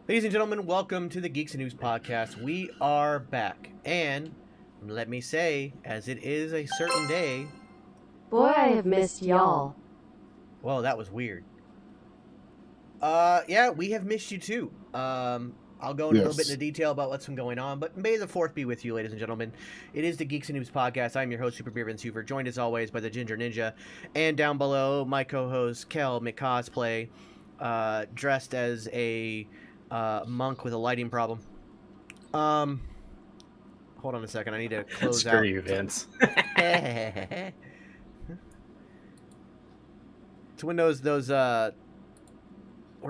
Ladies and gentlemen, welcome to the Geeks and Noobs podcast. We are back, and let me say, as it is a certain day... Boy, I have missed y'all. Whoa, that was weird. Yeah, we have missed you too. I'll go in a little bit into detail about what's been going on, but may the 4th be with you, ladies and gentlemen. It is the Geeks and Noobs podcast. I'm your host, Super Beer Vince Hoover, joined as always by the Ginger Ninja, and down below, my co-host, Kel McCosplay, dressed as a... monk with a lighting problem. Hold on a second. I need to close out. Screw you, Vince. It's when those what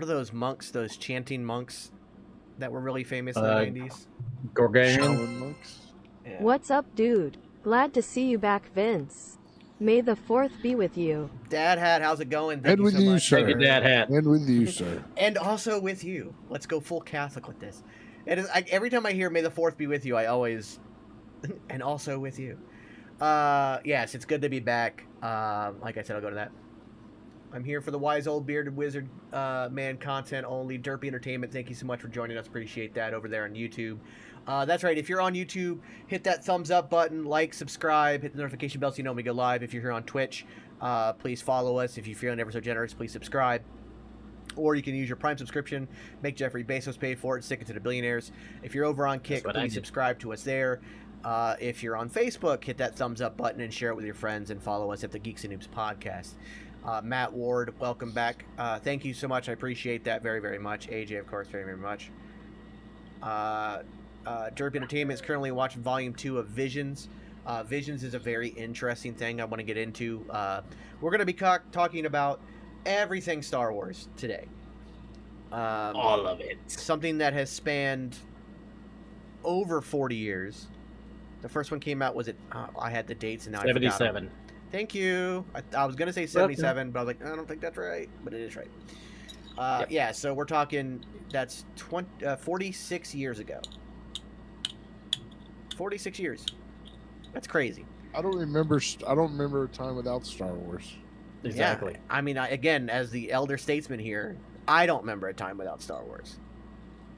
are those monks? Those chanting monks that were really famous in the 90s. Gorganian monks. Yeah. What's up, dude? Glad to see you back, Vince. May the 4th be with you. Dad Hat, how's it going? Thank And you with so you, much. sir. Thank you, Dad Hat. And with you, sir. And also with you. Let's go full Catholic with this. It is, every time I hear "May the 4th be with you," I always, and also with you. Yes, it's good to be back. Like I said, I'll go to that. I'm here for the wise old bearded wizard man content only. Derpy Entertainment, thank you so much for joining us. Appreciate that over there on YouTube. That's right. If you're on YouTube, hit that thumbs up button, like, subscribe, hit the notification bell so you know when we go live. If you're here on Twitch, please follow us. If you're feeling ever so generous, please subscribe. Or you can use your Prime subscription, make Jeffrey Bezos pay for it, stick it to the billionaires. If you're over on Kick, please subscribe to us there. If you're on Facebook, hit that thumbs up button and share it with your friends and follow us at the Geeks and Noobs podcast. Matt Ward, welcome back. Thank you so much. I appreciate that very, very much. AJ, of course, very, very much. Derpy Entertainment is currently watching Volume 2 of Visions. Visions is a very interesting thing I want to get into. We're going to be talking about everything Star Wars today. All of it. Something that has spanned over 40 years. The first one came out, was it? I had the dates and now 77. I forgot them. Thank you. I was going to say 77, but I was like, I don't think that's right. But it is right. Yep. Yeah, so we're talking, that's 46 years ago. 46 years. That's crazy. I don't remember a time without Star Wars. Exactly. Yeah, I mean, again, as the elder statesman here, I don't remember a time without Star Wars.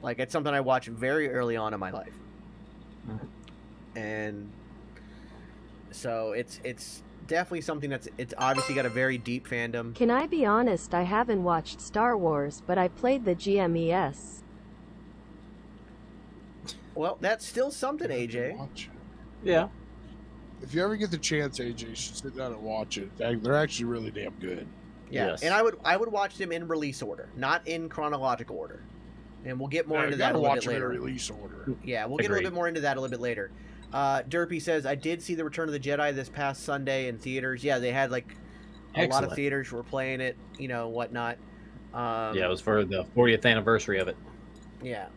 Like, it's something I watched very early on in my life. And so it's definitely something it's obviously got a very deep fandom. Can I be honest? I haven't watched Star Wars, but I played the GMES. Well, that's still something, AJ. Watch it. Yeah. If you ever get the chance, AJ, you should sit down and watch it. They're actually really damn good. Yeah, Yes. and I would watch them in release order, not in chronological order. And we'll get more into that a little bit later. Release order. Yeah, we'll get a little bit more into that a little bit later. Derpy says, I did see the Return of the Jedi this past Sunday in theaters. Yeah, they had like a lot of theaters were playing it, you know, whatnot. Yeah, it was for the 40th anniversary of it. Yeah.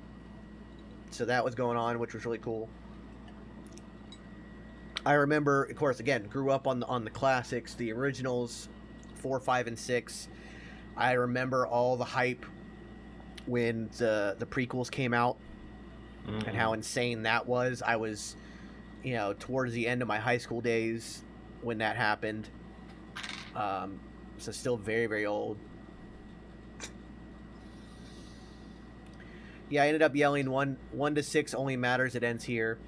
So that was going on, which was really cool. I remember, of course, again, grew up on the classics, the originals, 4, 5, and 6. I remember all the hype when the prequels came out and how insane that was. I was, you know, towards the end of my high school days when that happened. So still very, very old. Yeah, I ended up yelling 1 to 6 only matters. It ends here.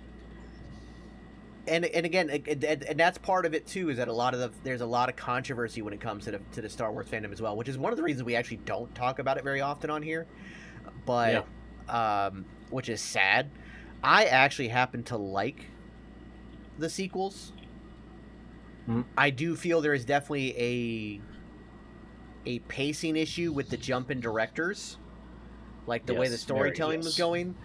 And again, and that's part of it too, is that there's a lot of controversy when it comes to the Star Wars fandom as well, which is one of the reasons we actually don't talk about it very often on here. But which is sad. I actually happen to like the sequels. I do feel there is definitely a pacing issue with the jump in directors, like the way the storytelling was going.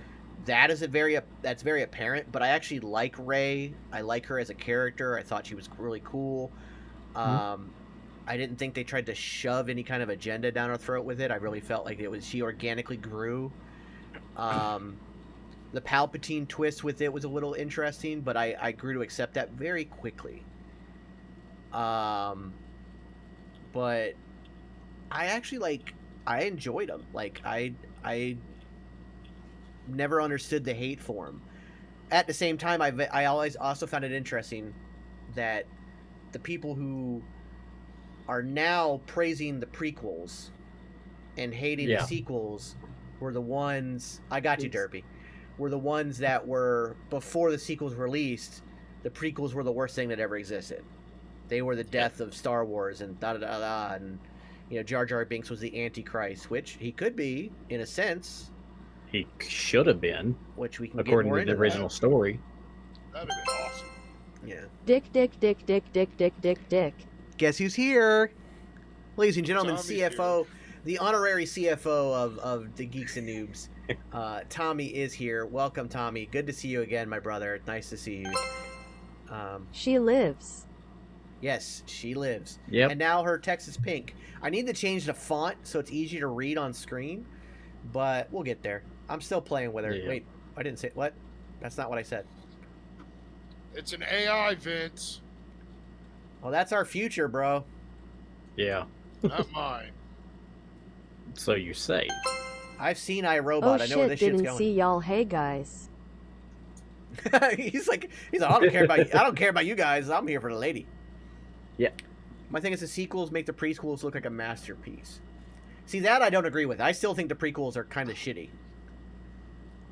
That is that's very apparent. But I actually like Rey. I like her as a character. I thought she was really cool. I didn't think they tried to shove any kind of agenda down her throat with it. I really felt like she organically grew. The Palpatine twist with it was a little interesting, but I grew to accept that very quickly. But I actually I enjoyed them. Like I never understood the hate for him. At the same time, I always also found it interesting that the people who are now praising the prequels and hating the sequels were the ones. I got you, Derpy. Were the ones that were before the sequels released. The prequels were the worst thing that ever existed. They were the death of Star Wars and da da da da, and Jar Jar Binks was the Antichrist, which he could be in a sense. He should have been, which we can according get more to the into original story. That'd have been awesome. Yeah. Dick. Guess who's here? Ladies and gentlemen, Tommy's CFO, the honorary CFO of the Geeks and Noobs. Tommy is here. Welcome, Tommy. Good to see you again, my brother. Nice to see you. She lives. Yes, she lives. Yep. And now her text is pink. I need to change the font so it's easier to read on screen, but we'll get there. I'm still playing with her. Yeah. Wait, I didn't say what? That's not what I said. It's an AI, Vince. Well, that's our future, bro. Yeah. Not mine. So you say. I've seen iRobot. Oh I know where shit, this shit's didn't going. see y'all. Hey guys. he's like, I don't care about you guys. I'm here for the lady. Yeah. My thing is the sequels make the prequels look like a masterpiece. See, that I don't agree with. I still think the prequels are kind of shitty.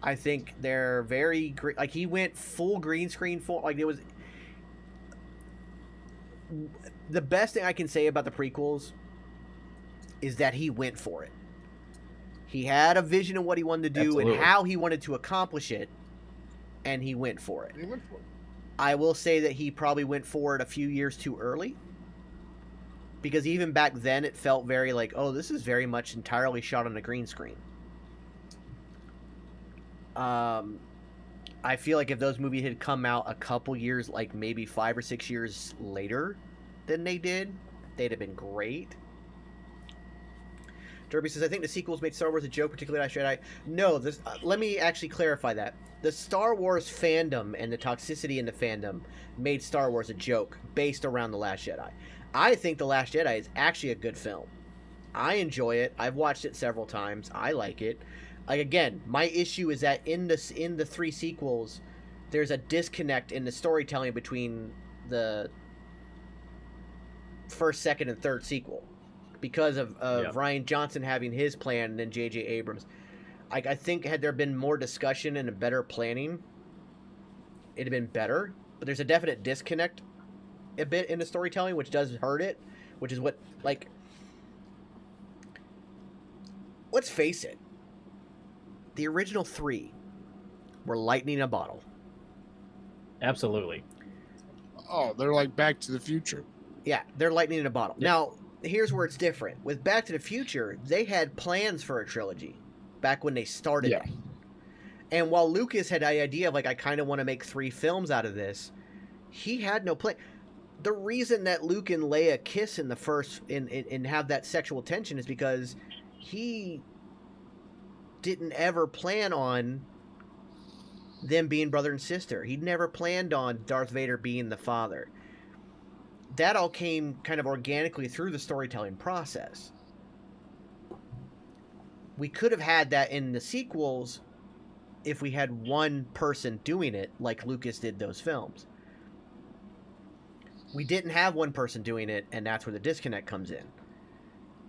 I think they're very like he went full green screen, full like it was. The best thing I can say about the prequels is that he went for it. He had a vision of what he wanted to do Absolutely. and how he wanted to accomplish it, and he went for it. He went for it. I will say that he probably went for it a few years too early. Because even back then, it felt very like, oh, this is very much entirely shot on a green screen. I feel like if those movies had come out a couple years, like maybe 5 or 6 years later than they did, they'd have been great. Derby says, I think the sequels made Star Wars a joke, particularly Last Jedi. No, this, let me actually clarify that. The Star Wars fandom and the toxicity in the fandom made Star Wars a joke based around The Last Jedi. I think The Last Jedi is actually a good film. I enjoy it. I've watched it several times. I like it. Like, again, my issue is that in the 3 sequels, there's a disconnect in the storytelling between the first, second, and third sequel. Because of Rian Johnson having his plan and then J.J. Abrams. I think had there been more discussion and a better planning, it'd have been better. But there's a definite disconnect a bit in the storytelling, which does hurt it. Which is what, like... Let's face it. The original 3 were lightning in a bottle. Absolutely. Oh, they're like Back to the Future. Yeah, they're lightning in a bottle. Yep. Now, here's where it's different. With Back to the Future, they had plans for a trilogy back when they started it. And while Lucas had the idea of, like, I kind of want to make 3 films out of this, he had no plan. The reason that Luke and Leia kiss in the first, and have that sexual tension is because he didn't ever plan on them being brother and sister. He'd never planned on Darth Vader being the father. That all came kind of organically through the storytelling process. We could have had that in the sequels if we had one person doing it like Lucas did those films. We didn't have one person doing it, and that's where the disconnect comes in.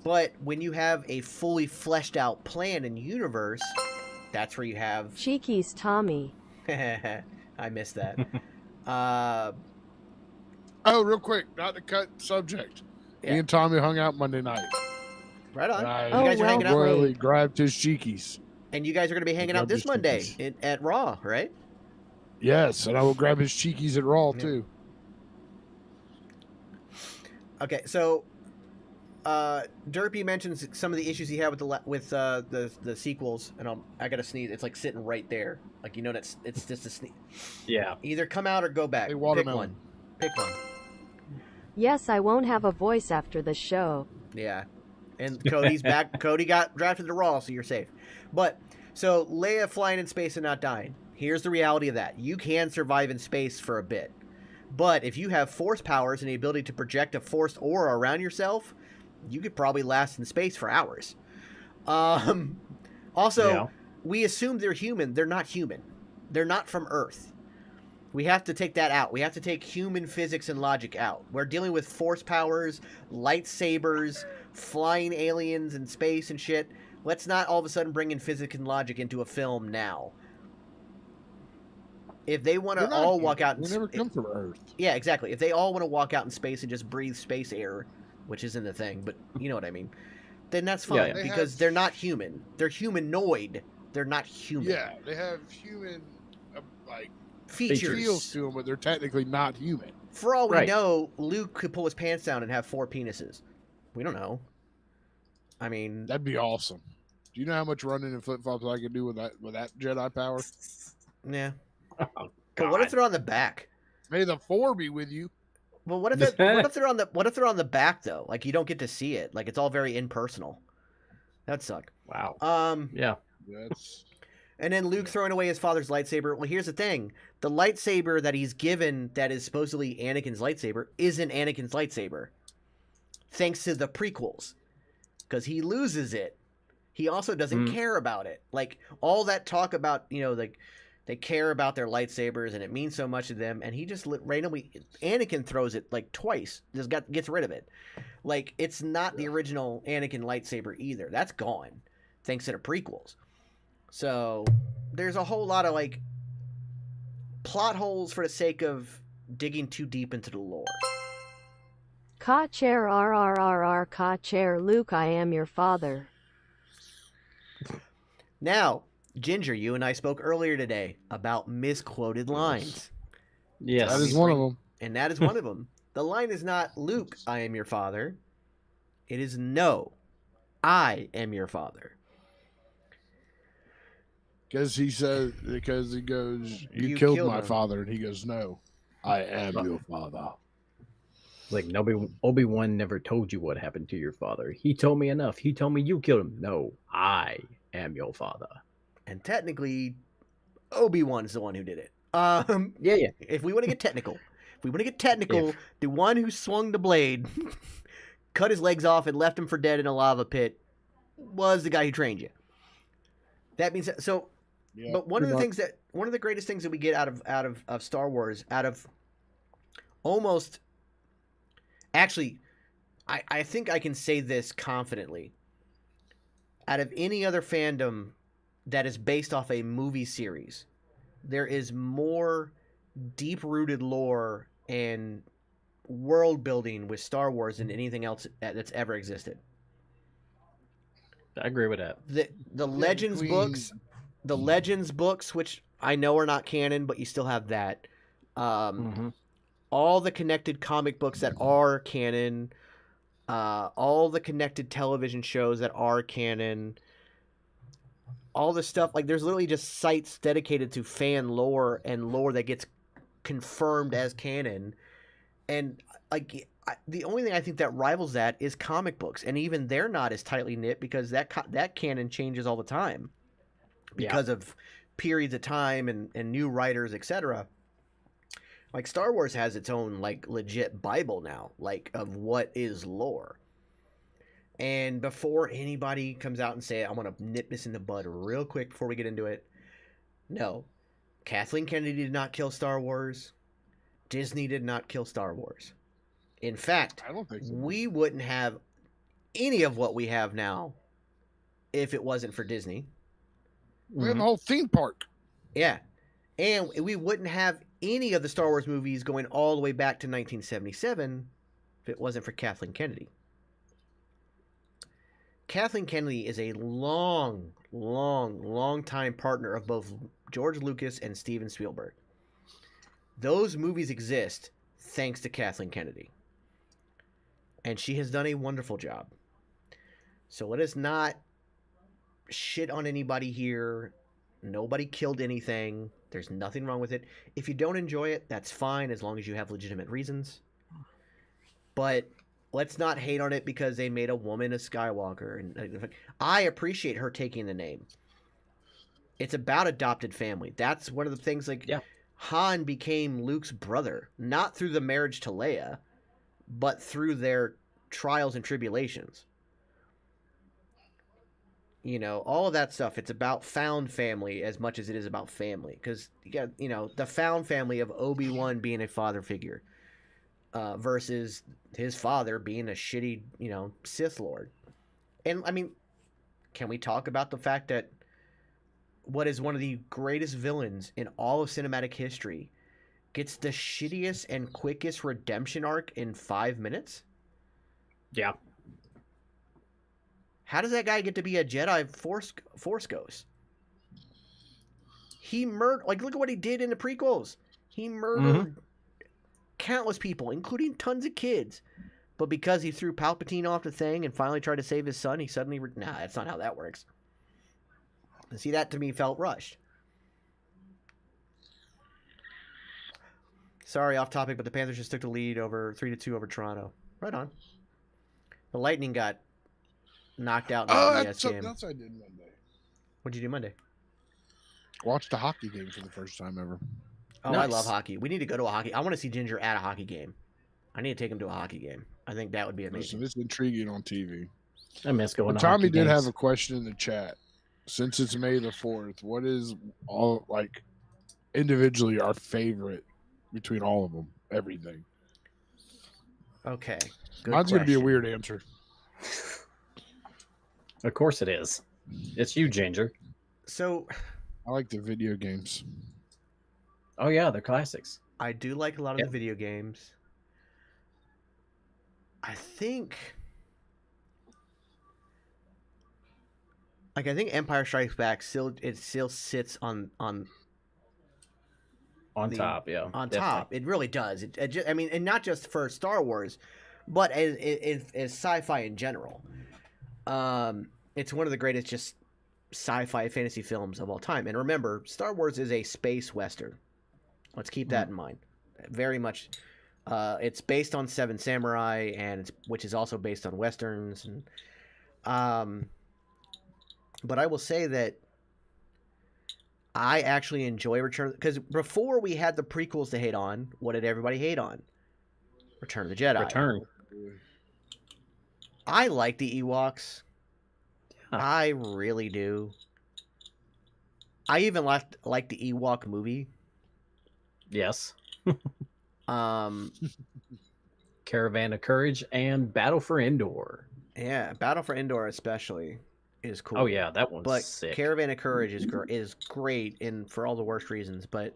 But when you have a fully fleshed out plan and universe, that's where you have... Cheeky's Tommy. I missed that. Oh, real quick, not to cut subject. Yeah. Me and Tommy hung out Monday night. Right on. Right. You Oh, guys are well hanging out, Royally grabbed his cheekies. and you guys are going to be hanging out this Monday at Raw, right? Yes, and I will grab his cheekies at Raw Yeah. too. Okay, so Derpy mentions some of the issues he had with the sequels, and I gotta sneeze. It's like sitting right there, like that's it's just a sneeze. Yeah. Either come out or go back. Hey, Pick watermelon. one. Pick one. Yes, I won't have a voice after the show. Yeah, and Cody's back. Cody got drafted to Raw, so you're safe. But so Leia flying in space and not dying. Here's the reality of that: you can survive in space for a bit. But if you have force powers and the ability to project a forced aura around yourself, you could probably last in space for hours. Also, we assume they're human. They're not human. They're not from Earth. We have to take that out. We have to take human physics and logic out. We're dealing with force powers, lightsabers, flying aliens in space and shit. Let's not all of a sudden bring in physics and logic into a film now. If they want They're to not all human. walk out, They never come from Earth. yeah, exactly. If they all want to walk out in space and just breathe space air, which isn't a thing, but you know what I mean, then that's fine Yeah. They because have- they're not human. They're humanoid. They're not human. Yeah, they have human like Features. feels to them, but they're technically not human. For all we Right. know, Luke could pull his pants down and have 4 penises. We don't know. I mean, That'd be awesome. Do you know how much running and flip flops I could do with that Jedi power? yeah. Oh, But what if God. they're on the back? May the 4 be with you. Well, what if they're on the back though? Like you don't get to see it. Like it's all very impersonal. That'd suck. Wow. Yeah. That's And then Luke throwing away his father's lightsaber. Well, here's the thing: the lightsaber that he's given, that is supposedly Anakin's lightsaber, isn't Anakin's lightsaber. Thanks to the prequels, because he loses it. He also doesn't care about it. Like all that talk about, like they care about their lightsabers and it means so much to them, and he just randomly Anakin throws it like twice. Just gets rid of it. Like it's not the original Anakin lightsaber either. That's gone, thanks to the prequels. So there's a whole lot of like plot holes for the sake of digging too deep into the lore. Ka chair RRRR ka chair Luke, I am your father. Now, Ginger, you and I spoke earlier today about misquoted lines. Yes. that is one of them. And that is one of them. The line is not, Luke, I am your father. It is, no, I am your father. Because he goes, you You killed killed my him. father, and he goes, no, I am your father. Like Obi-Wan never told you what happened to your father. He told me enough. He told me you killed him. No, I am your father. And technically, Obi-Wan's the one who did it. Yeah. If we want to get technical, the one who swung the blade, cut his legs off, and left him for dead in a lava pit was the guy who trained you. That means so. Yeah, But one of the greatest things that we get out of Star Wars, out of almost, actually, I think I can say this confidently. Out of any other fandom that is based off a movie series, there is more deep-rooted lore and world building with Star Wars than anything else that's ever existed. I agree with that. The Legends books, which I know are not canon, but you still have that. All the connected comic books that are canon, all the connected television shows that are canon, all the stuff, like there's literally just sites dedicated to fan lore and lore that gets confirmed as canon. And like the only thing I think that rivals that is comic books, and even they're not as tightly knit because that canon changes all the time because of periods of time and new writers, etc. Like Star Wars has its own like legit Bible now, like of what is lore. And before anybody comes out and say, I want to nip this in the bud real quick before we get into it. No, Kathleen Kennedy did not kill Star Wars. Disney did not kill Star Wars. In fact, I don't think so. we wouldn't have any of what we have now if it wasn't for Disney. We have a whole theme park. Yeah. And we wouldn't have any of the Star Wars movies going all the way back to 1977 if it wasn't for Kathleen Kennedy. Kathleen Kennedy is a long time partner of both George Lucas and Steven Spielberg. Those movies exist thanks to Kathleen Kennedy. And she has done a wonderful job. So let us not shit on anybody here. Nobody killed anything. There's nothing wrong with it. If you don't enjoy it, that's fine as long as you have legitimate reasons. But let's not hate on it because they made a woman a Skywalker. And I appreciate her taking the name. It's about adopted family. That's one of the things, like, Han became Luke's brother, not through the marriage to Leia, but through their trials and tribulations. You know, all of that stuff, it's about found family as much as it is about family. Because, the found family of Obi-Wan being a father figure versus his father being a shitty, Sith Lord. And, I mean, can we talk about the fact that what is one of the greatest villains in all of cinematic history gets the shittiest and quickest redemption arc in 5 minutes? Yeah. How does that guy get to be a Jedi Force Ghost? He murdered, like, look at what he did in the prequels. He murdered countless people, including tons of kids. But because he threw Palpatine off the thing and finally tried to save his son, he suddenly... Nah, that's not how that works. See, that to me felt rushed. Sorry, off topic, but the Panthers just took the lead over 3-2 over Toronto. Right on. The Lightning got knocked out in the Oh, BS that's game. something else I did Monday. What'd you do Monday? Watched a hockey game for the first time ever. Oh, Nice. I love hockey. We need to go to a hockey. I want to see Ginger at a hockey game. I need to take him to a hockey game. I think that would be amazing. Listen, it's intriguing on TV. I miss going But to Tommy hockey did games. have a question in the chat. Since it's May the 4th, what is all like individually our favorite between all of them? Everything. Okay. Good Mine's going to be a question. weird answer. Of course it is. It's you, Ginger. So, I like the video games. Oh yeah, they're classics. I do like a lot of Yep. the video games. I think... Like, I think Empire Strikes Back still sits on On The- top, yeah. on definitely. top. It really does. I mean, and not just for Star Wars, but as sci-fi in general. It's one of the greatest just sci-fi fantasy films of all time. And remember, Star Wars is a space western. Let's keep that in mind. Very much. It's based on Seven Samurai, which is also based on westerns. And but I will say that I actually enjoy Return, because before we had the prequels to hate on, what did everybody hate on? Return of the Jedi. Return. I like the Ewoks. Yeah. I really do. I even like the Ewok movie. Yes. Um, Caravan of Courage and Battle for Endor. yeah, Battle for Endor especially is cool. Oh yeah, that one's But sick. Caravan of Courage is great, and for all the worst reasons. But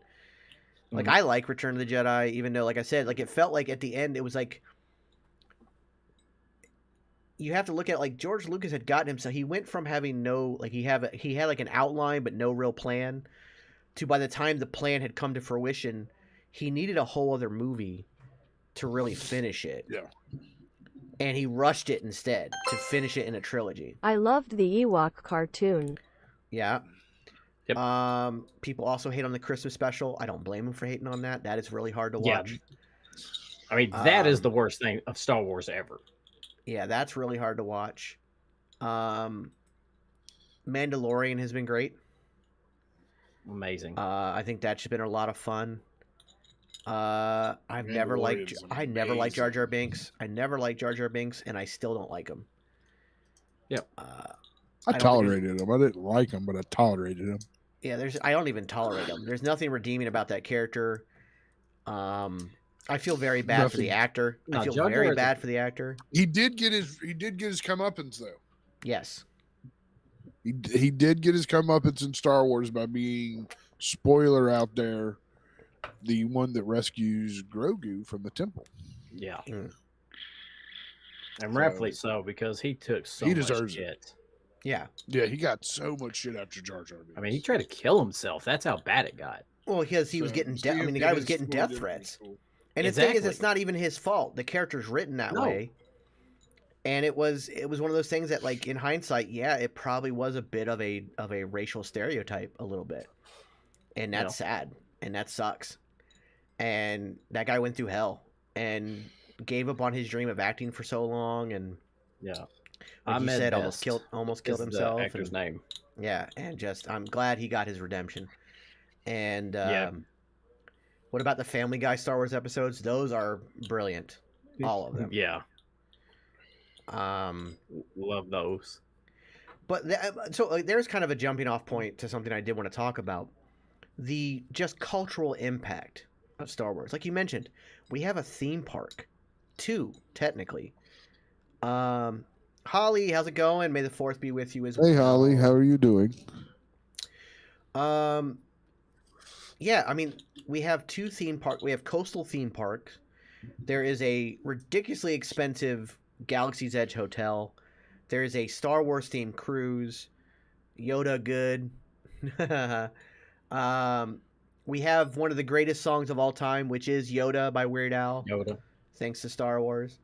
like, Mhm. I like Return of the Jedi, even though, like I said, like, it felt like at the end it was like, you have to look at, like, George Lucas had gotten himself. He went from having no, like, he had like an outline but no real plan, to by the time the plan had come to fruition, he needed a whole other movie to really finish it. Yeah. And he rushed it instead to finish it in a trilogy. I loved the Ewok cartoon. Yeah. Yep. People also hate on the Christmas special. I don't blame them for hating on that. That is really hard to Yeah. watch. I mean, that is Um, the worst thing of Star Wars ever. Yeah, that's really hard to watch. Mandalorian has been great. Amazing. I think that's been a lot of fun. I've never liked Mandalorian's I never liked Jar amazing. Jar Binks. I never liked Jar Jar Binks, and I still don't like him. Yep. I I don't think tolerated him. I didn't like him, but I tolerated him. Yeah, I don't even tolerate him. There's nothing redeeming about that character. I feel very bad for the Nothing. actor. I No, feel Jar Jar very is a- bad for the actor. He did get his comeuppance though. Yes. He did get his comeuppance in Star Wars by being, spoiler out there, the one that rescues Grogu from the temple. Yeah. Mm. And rightfully so, because he took so He much deserves it. shit. Yeah. Yeah, he got so much shit after Jar Jar Binks. I mean, he tried to kill himself. That's how bad it got. Well, because he was So, getting to death. see I him mean, the get guy was his getting full death identity threats. is cool. And the thing is, Exactly. it's not even his fault. The character's written that No. way. And it was one of those things that, like, in hindsight, yeah, it probably was a bit of a racial stereotype, a little bit. And that's sad. And that sucks. And that guy went through hell and gave up on his dream of acting for so long, and Yeah. like you Ahmed said, Best almost killed is himself. The actor's and, name. yeah, and just I'm glad he got his redemption. And Yeah. what about the Family Guy Star Wars episodes? Those are brilliant, all of them. Yeah. Um, Love those. but so like, there's kind of a jumping off point to something I did want to talk about: the just cultural impact of Star Wars. Like you mentioned, we have a theme park, two technically. Holly, how's it going? May the fourth be with you as well. Hey, Holly, how are you doing? Yeah, I mean, we have two theme parks. We have coastal theme parks. There is a ridiculously expensive Galaxy's Edge hotel. There is a Star Wars themed cruise. Yoda good. We have one of the greatest songs of all time, which is Yoda by Weird Al, Yoda. thanks to Star Wars,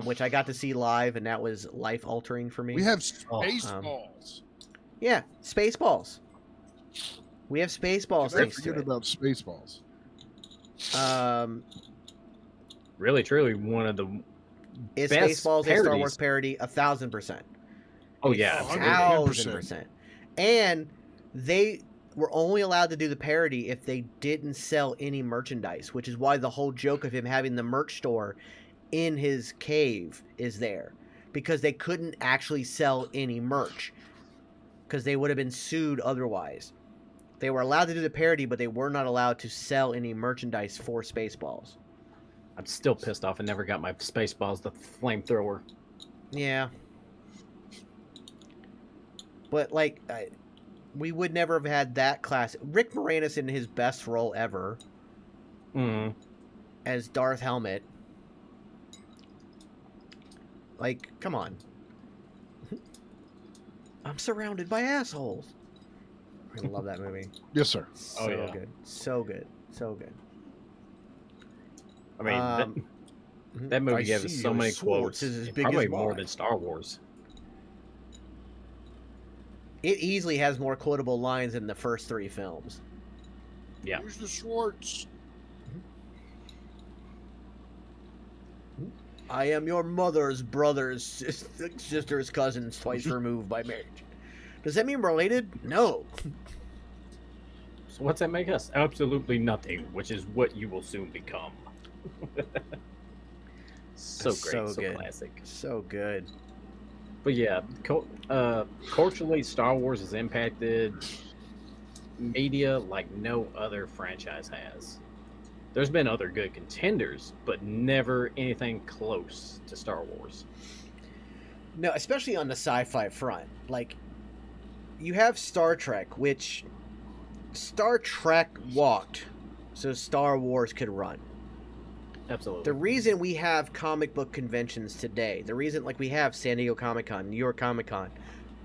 which I got to see live, and that was life altering for me. We have Oh, Spaceballs. Yeah, Spaceballs. We have Spaceballs. Can I Thanks to forget it. about Spaceballs? Really, truly one of the Is best Spaceballs a Star parodies. Wars parody? 1,000%. Oh yeah, absolutely. 1,000%. And they were only allowed to do the parody if they didn't sell any merchandise, which is why the whole joke of him having the merch store in his cave is there, because they couldn't actually sell any merch because they would have been sued otherwise. They were allowed to do the parody, but they were not allowed to sell any merchandise for Spaceballs. I'm still pissed off. I never got my Spaceballs, the flamethrower. Yeah. But, like, we would never have had that class. Rick Moranis in his best role ever as Darth Helmet. Like, come on. I'm surrounded by assholes. I love that movie. Yes, sir. So Oh, yeah. good. So good. So good. I mean, that movie gave us so many quotes. Probably more than Star Wars. It easily has more quotable lines than the first three films. Yeah. Here's the Schwartz. I am your mother's brother's sister's cousins twice removed by marriage. Does that mean we're related? No. So what's that make us? Absolutely nothing, which is what you will soon become. So great, so good. classic. So good. But yeah, culturally, Star Wars has impacted media like no other franchise has. There's been other good contenders, but never anything close to Star Wars. No, especially on the sci-fi front. Like, you have Star Trek, which Star Trek walked so Star Wars could run. Absolutely. The reason we have comic book conventions today, the reason like we have San Diego Comic-Con, New York Comic-Con,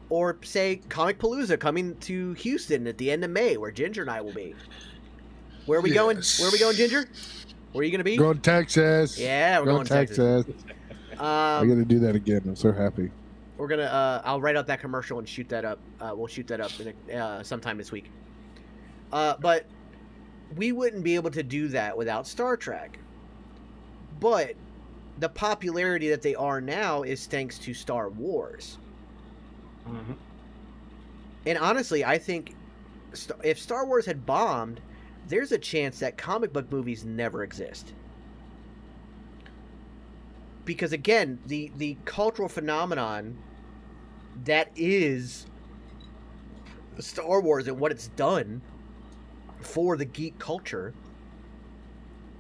or say Comic Palooza coming to Houston at the end of May, where Ginger and I will be. Where are we going? Where are we going, Ginger? Where are you going to be? Going to Texas. Yeah, we're going to Texas. I got to do that again. I'm so happy. We're gonna. I'll write out that commercial and shoot that up. We'll shoot that up sometime this week. But we wouldn't be able to do that without Star Trek. But the popularity that they are now is thanks to Star Wars. Mm-hmm. And honestly, I think if Star Wars had bombed, there's a chance that comic book movies never exist. Because again, the cultural phenomenon that is Star Wars and what it's done for the geek culture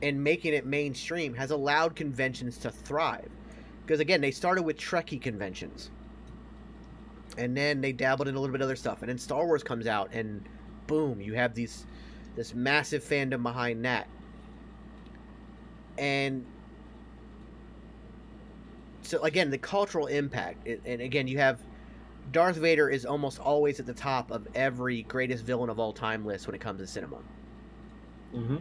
and making it mainstream has allowed conventions to thrive. Because again, they started with Trekkie conventions. And then they dabbled in a little bit of other stuff. And then Star Wars comes out and boom, you have this massive fandom behind that. And so again, the cultural impact, and again, you have Darth Vader is almost always at the top of every greatest villain of all time list when it comes to cinema. Mm-hmm.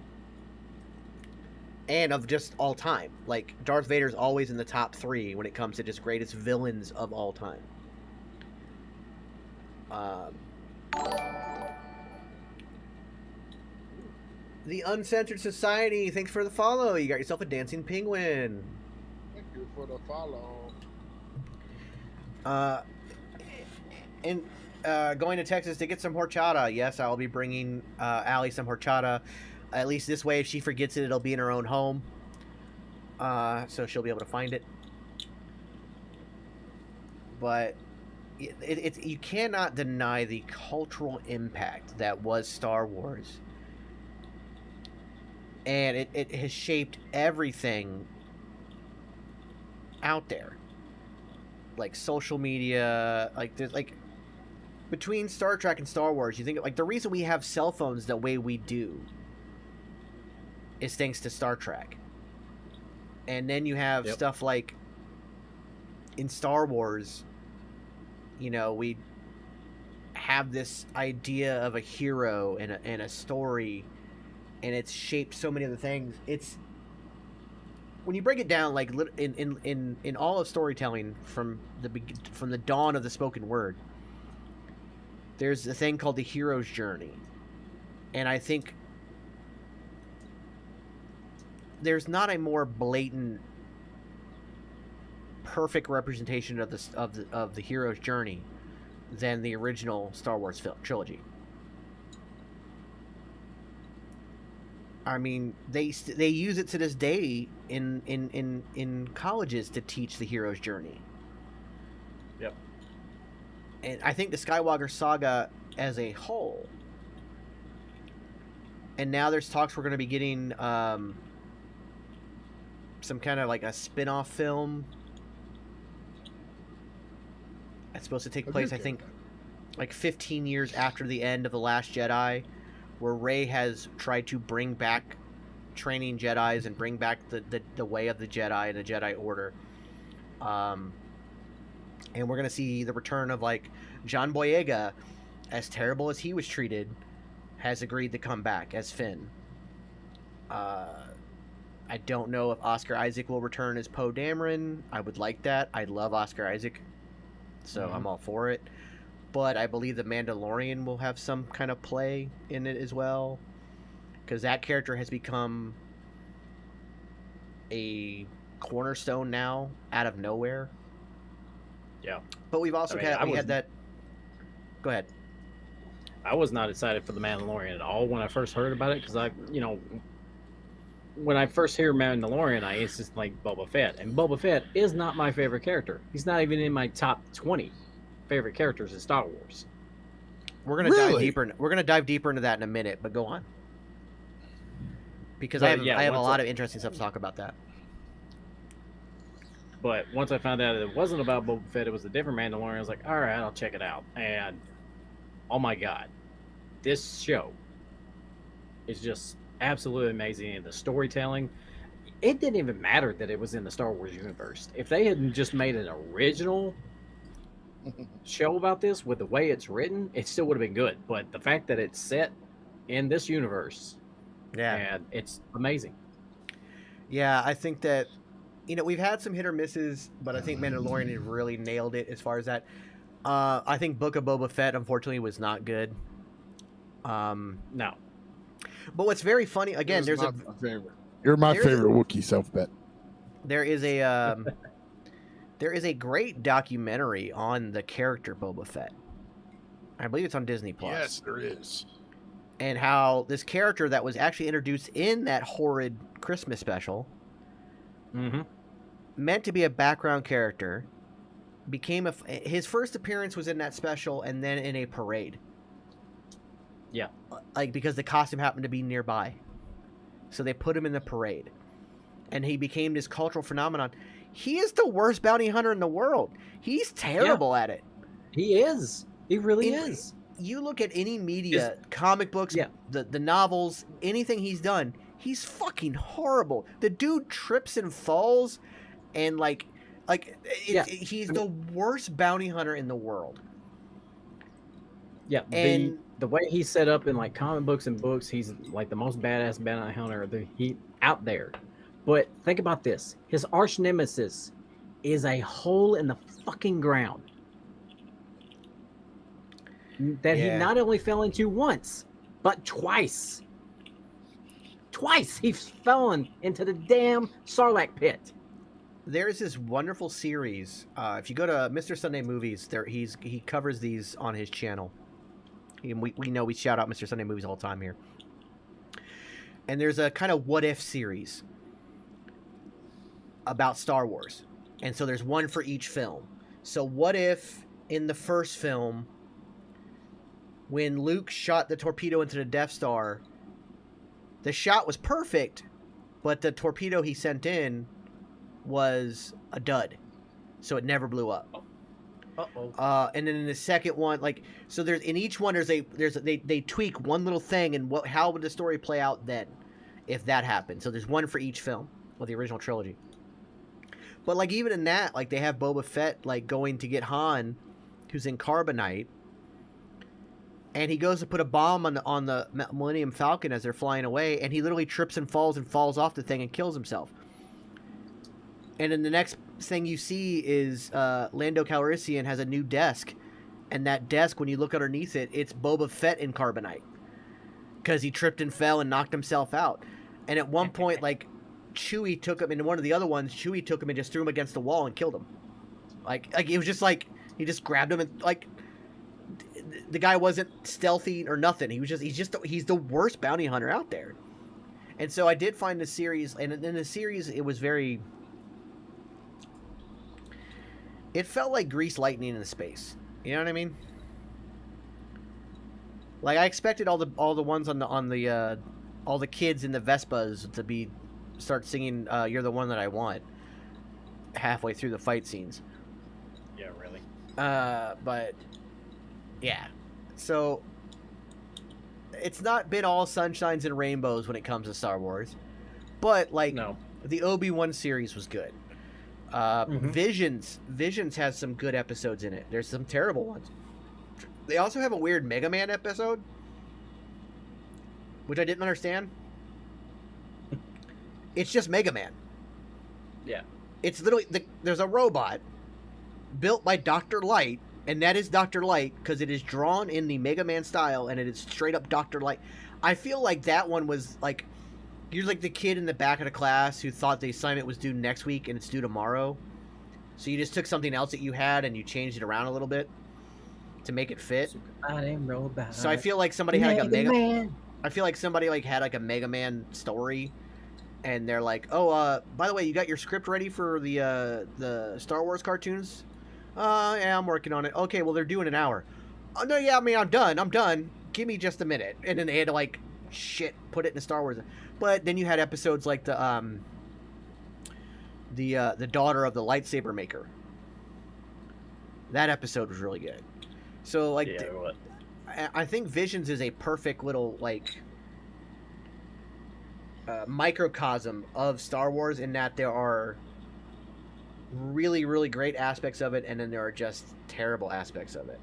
And of just all time. Like, Darth Vader's always in the top 3 when it comes to just greatest villains of all time. The Uncensored Society, thanks for the follow. You got yourself a dancing penguin. Thank you for the follow. Going to Texas to get some horchata. Yes, I will be bringing Allie some horchata. At least this way, if she forgets it, it'll be in her own home. So she'll be able to find it. But you cannot deny the cultural impact that was Star Wars. And it has shaped everything out there. like social media, like there's like between Star Trek and Star Wars, you think like the reason we have cell phones the way we do is thanks to Star Trek. And then you have stuff like in Star Wars, you know, we have this idea of a hero and a story, and it's shaped so many other things. It's when you break it down, like in all of storytelling from the dawn of the spoken word, there's a thing called the hero's journey, and I think there's not a more blatant, perfect representation of the hero's journey than the original Star Wars trilogy. I mean, they use it to this day in colleges to teach the hero's journey. Yep. And I think the Skywalker saga as a whole, and now there's talks we're going to be getting some kind of like a spin-off film that's supposed to take place, I think, like 15 years after the end of The Last Jedi, where Rey has tried to bring back training Jedis and bring back the way of the Jedi and the Jedi Order. And we're going to see the return of, like, John Boyega, as terrible as he was treated, has agreed to come back as Finn. I don't know if Oscar Isaac will return as Poe Dameron. I would like that. I love Oscar Isaac, so I'm all for it. But I believe the Mandalorian will have some kind of play in it as well, because that character has become a cornerstone now out of nowhere. Yeah. But we've also had that. Go ahead. I was not excited for the Mandalorian at all when I first heard about it, because when I first hear Mandalorian, I instantly like Boba Fett, and Boba Fett is not my favorite character. He's not even in my top 20 favorite characters in Star Wars. We're gonna dive deeper. We're gonna dive deeper into that in a minute, but go on, because I have a lot of interesting stuff to talk about that. But once I found out it wasn't about Boba Fett, it was a different Mandalorian, I was like, all right, I'll check it out. And oh my god, this show is just absolutely amazing. And the storytelling, it didn't even matter that it was in the Star Wars universe. If they had just made an original show about this with the way it's written, it still would have been good. But the fact that it's set in this universe, and it's amazing. Yeah, I think that, we've had some hit or misses, but I think Mandalorian had really nailed it as far as that. I think Book of Boba Fett, unfortunately, was not good. No. But what's very funny, again, there's my favorite. You're my favorite Wookiee self-bet. There is a great documentary on the character Boba Fett. I believe it's on Disney Plus. Yes, there is. And how this character that was actually introduced in that horrid Christmas special, meant to be a background character, became his first appearance was in that special, and then in a parade. Yeah. Like, because the costume happened to be nearby. So they put him in the parade. And he became this cultural phenomenon. He is the worst bounty hunter in the world. He's terrible at it. He is. He really is. You look at any media, comic books, the novels, anything he's done, he's fucking horrible. The dude trips and falls, and he's the worst bounty hunter in the world. Yeah, and the way he's set up in like comic books and books, he's like the most badass bounty hunter out there. But think about this: his arch nemesis is a hole in the fucking ground that he not only fell into once, but twice. Twice he's fallen into the damn Sarlacc pit. There's this wonderful series. If you go to Mr. Sunday Movies, he covers these on his channel. We know we shout out Mr. Sunday Movies all the time here. And there's a kind of what if series about Star Wars. And so there's one for each film. So what if in the first film, when Luke shot the torpedo into the Death Star, the shot was perfect, but the torpedo he sent in was a dud. So it never blew up. Uh-oh. And then in the second one, like, so there's in each one they tweak one little thing, and how would the story play out then, if that happened. So there's one for each film of the original trilogy. But like even in that, like they have Boba Fett like going to get Han, who's in carbonite, and he goes to put a bomb on the Millennium Falcon as they're flying away, and he literally trips and falls off the thing and kills himself. And then the next thing you see is Lando Calrissian has a new desk, and that desk, when you look underneath it, it's Boba Fett in carbonite, because he tripped and fell and knocked himself out. And at one point, like Chewie took him, in one of the other ones, Chewie took him and just threw him against the wall and killed him. Like it was just like he just grabbed him and like the guy wasn't stealthy or nothing. He's the worst bounty hunter out there. And so I did find the series, and in the series it was very. It felt like grease lightning in space. You know what I mean? Like I expected all the ones on the all the kids in the Vespas to start singing "You're the One That I Want" halfway through the fight scenes. Yeah, really. But yeah, so it's not been all sunshines and rainbows when it comes to Star Wars, but like No. the Obi-Wan series was good. Visions has some good episodes in it. There's some terrible ones. They also have a weird Mega Man episode, which I didn't understand. It's just Mega Man. Yeah. It's literally there's a robot built by Dr. Light, and that is Dr. Light because it is drawn in the Mega Man style, and it is straight up Dr. Light. I feel like that one was like you're like the kid in the back of the class who thought the assignment was due next week and it's due tomorrow. So you just took something else that you had and you changed it around a little bit to make it fit. So I feel like somebody had like a I feel like somebody like had like a Mega Man story, and they're like, "Oh, by the way, you got your script ready for the Star Wars cartoons?" Yeah, I'm working on it. Okay, well they're due in an hour. Oh no, yeah, I mean I'm done. Give me just a minute. And then they had to like put it in the Star Wars. But then you had episodes like the daughter of the lightsaber maker. That episode was really good. So like I think Visions is a perfect little like microcosm of Star Wars in that there are really, really great aspects of it, and then there are just terrible aspects of it.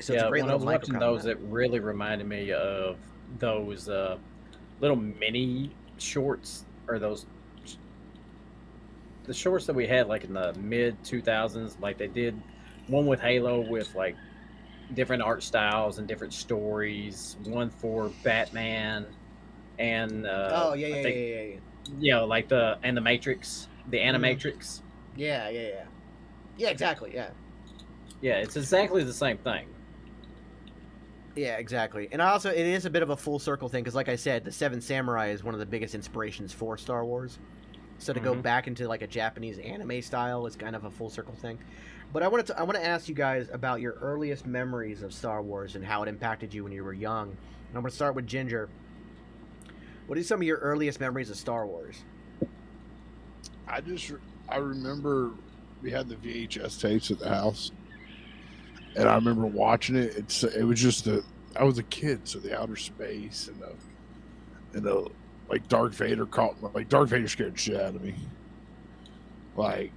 So yeah, it's a great when I was little watching microcosm those, it really reminded me of those little mini shorts, or the shorts that we had like in the mid 2000s. Like they did one with Halo with like different art styles and different stories. One for Batman and yeah, like the Matrix, the Animatrix. yeah, exactly, yeah, it's exactly the same thing. Yeah, exactly. And also, it is a bit of a full circle thing because, like I said, the Seven Samurai is one of the biggest inspirations for Star Wars. So to go back into like a Japanese anime style is kind of a full circle thing. But I want to ask you guys about your earliest memories of Star Wars and how it impacted you when you were young. And I'm going to start with Ginger. What are some of your earliest memories of Star Wars? I remember we had the VHS tapes at the house. And I remember watching it. It was just I was a kid, so the outer space and the like Darth Vader Darth Vader scared the shit out of me. Like,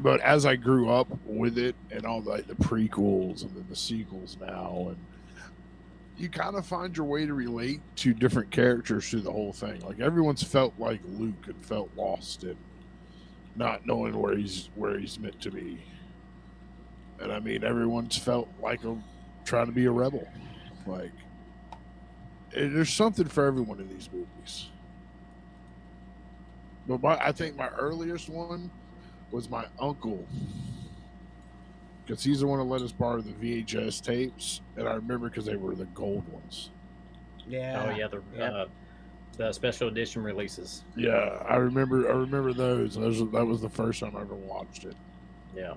but as I grew up with it and all the prequels and then the sequels now, and you kind of find your way to relate to different characters through the whole thing. Like everyone's felt like Luke and felt lost and not knowing where he's meant to be. And I mean, everyone's felt like trying to be a rebel. Like, there's something for everyone in these movies. But I think my earliest one was my uncle, because he's the one that let us borrow the VHS tapes, and I remember because they were the gold ones. Yeah. Oh yeah, the special edition releases. Yeah, I remember those. That was the first time I ever watched it. Yeah.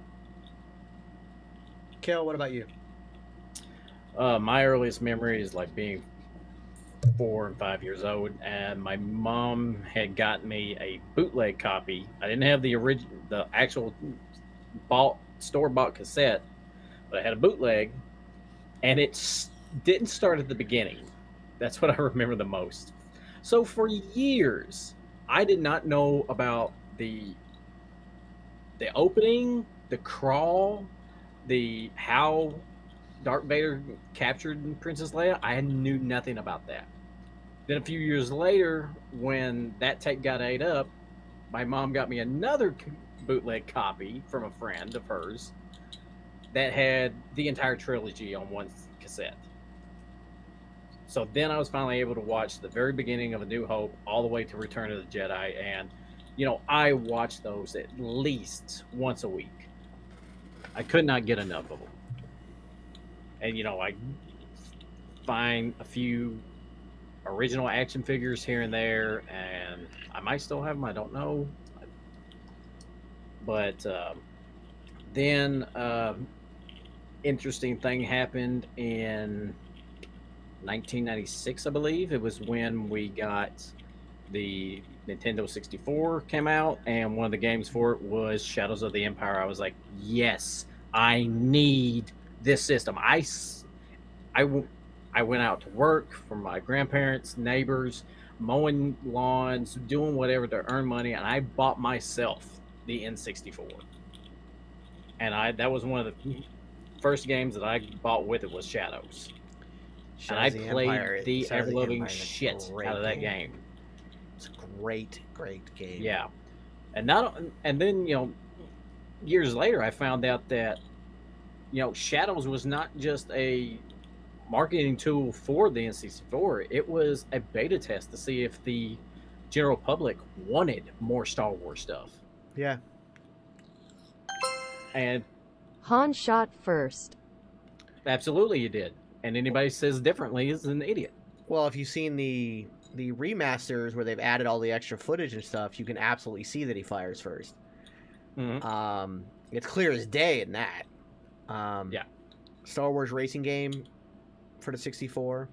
Kel, what about you? My earliest memory is like being 4 and 5 years old, and my mom had gotten me a bootleg copy. I didn't have the actual store-bought cassette, but I had a bootleg, and didn't start at the beginning. That's what I remember the most. So for years, I did not know about the opening, the crawl, the how Darth Vader captured Princess Leia. I knew nothing about that. Then a few years later, when that tape got ate up, my mom got me another bootleg copy from a friend of hers that had the entire trilogy on one cassette. So then I was finally able to watch the very beginning of A New Hope all the way to Return of the Jedi. And, I watched those at least once a week. I could not get enough of them. And, I find a few original action figures here and there, and I might still have them. I don't know. But then interesting thing happened in 1996, I believe. It was when we got the Nintendo 64 came out, and one of the games for it was Shadows of the Empire. I was like, yes, I need this system. I went out to work for my grandparents, neighbors, mowing lawns, doing whatever to earn money, and I bought myself the N64. And that was one of the first games that I bought with it was Shadows. And I played the ever-loving shit out of that game. It's a great game. Yeah. And then, years later, I found out that, Shadows was not just a marketing tool for the N64. It was a beta test to see if the general public wanted more Star Wars stuff. Yeah. And Han shot first. Absolutely you did. And anybody says differently is an idiot. Well, if you've seen the remasters where they've added all the extra footage and stuff, you can absolutely see that he fires first. Mm-hmm. It's clear as day in that. Yeah. Star Wars racing game for the 64.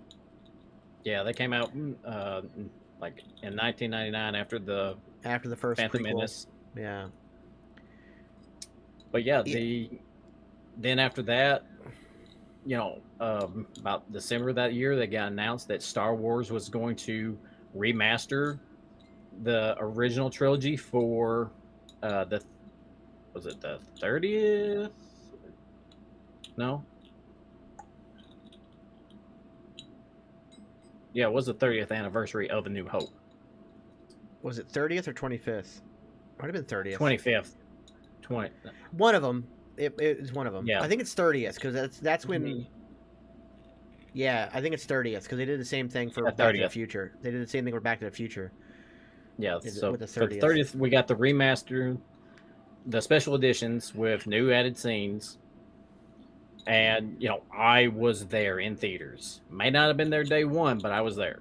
Yeah, they came out like in 1999 after the first Phantom prequel. Menace. Yeah. But yeah, then after that, about December of that year, they got announced that Star Wars was going to remaster the original trilogy for was it the 30th? No. Yeah, it was the 30th anniversary of A New Hope. Was it 30th or 25th? Might have been 30th. 25th. One of them. It's one of them. Yeah. I think it's 30th because that's when. Yeah, I think it's 30th because they did the same thing for Back to the Future. They did the same thing for Back to the Future. Yeah, so with the 30th, we got the remaster, the special editions with new added scenes. And, I was there in theaters. May not have been there day one, but I was there.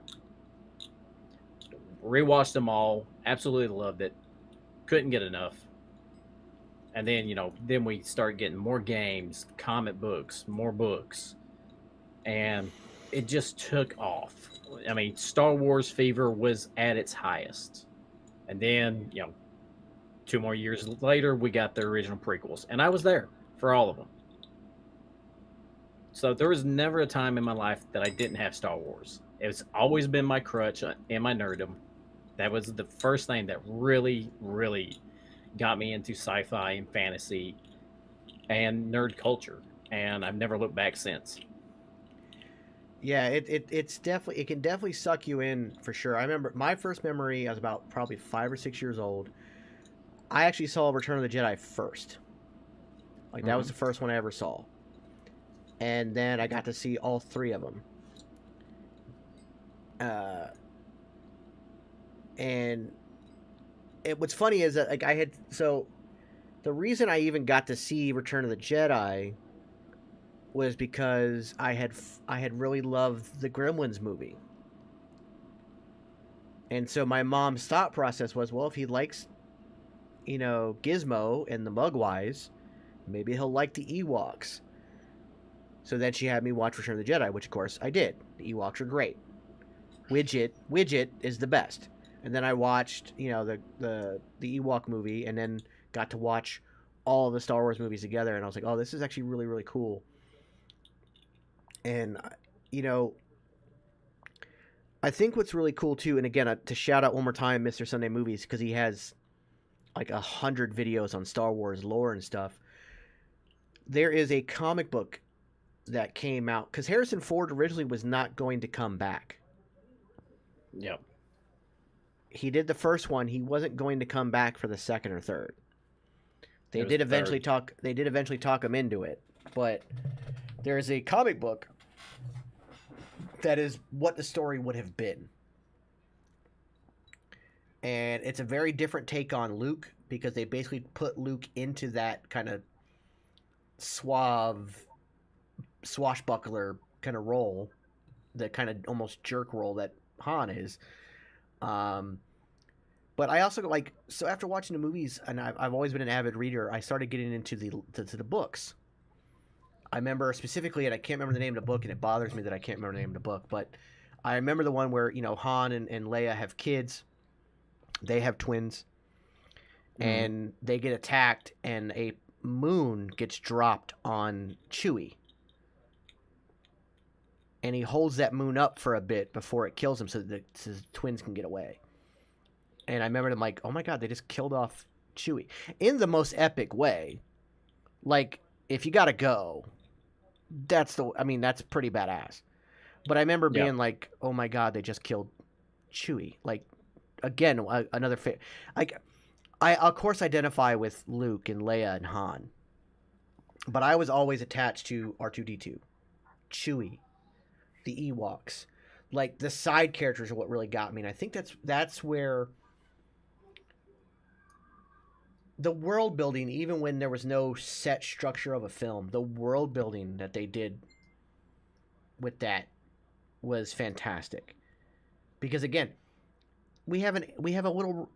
Rewatched them all. Absolutely loved it. Couldn't get enough. And then, then we started getting more games, comic books, more books. And it just took off. I mean, Star Wars fever was at its highest. And then, 2 more years later, we got the original prequels. And I was there for all of them. So there was never a time in my life that I didn't have Star Wars. It's always been my crutch and my nerddom. That was the first thing that really, really got me into sci-fi and fantasy and nerd culture. And I've never looked back since. Yeah, it can definitely suck you in for sure. I remember my first memory, I was about probably 5 or 6 years old. I actually saw Return of the Jedi first. Like that was the first one I ever saw. And then I got to see all 3 of them. And what's funny is that the reason I even got to see Return of the Jedi was because I had really loved the Gremlins movie. And so my mom's thought process was, well, if he likes, Gizmo and the Mugwais, maybe he'll like the Ewoks. So then she had me watch Return of the Jedi, which of course I did. The Ewoks are great. Widget is the best. And then I watched, the Ewok movie, and then got to watch all of the Star Wars movies together, and I was like, oh, this is actually really, really cool. And, you know, I think what's really cool too, and again, to shout out one more time Mr. Sunday Movies, because he has like 100 videos on Star Wars lore and stuff. There is a comic book that came out, because Harrison Ford originally was not going to come back. Yep. He did the first one. He wasn't going to come back for the second or third. They did eventually talk him into it, but there is a comic book that is what the story would have been. And it's a very different take on Luke, because they basically put Luke into that kind of suave, swashbuckler kind of role, the kind of almost jerk role that Han is. But I also like, so after watching the movies, and I've always been an avid reader, I started getting into the books. I remember specifically, and I can't remember the name of the book, and it bothers me that I can't remember the name of the book, but I remember the one where, you know, Han and Leia have kids. They have twins. And they get attacked, and a moon gets dropped on Chewie. And he holds that moon up for a bit before it kills him, so the twins can get away. And I remember them like, oh my god, they just killed off Chewie. In the most epic way. Like, if you gotta go, that's pretty badass. But I remember being like, oh my god, they just killed Chewie. Like, again, another like, I of course identify with Luke and Leia and Han, but I was always attached to R2-D2, Chewie, the Ewoks, like the side characters are what really got me, and I think that's where the world building, even when there was no set structure of a film, the world building that they did with that was fantastic. Because again, we have a little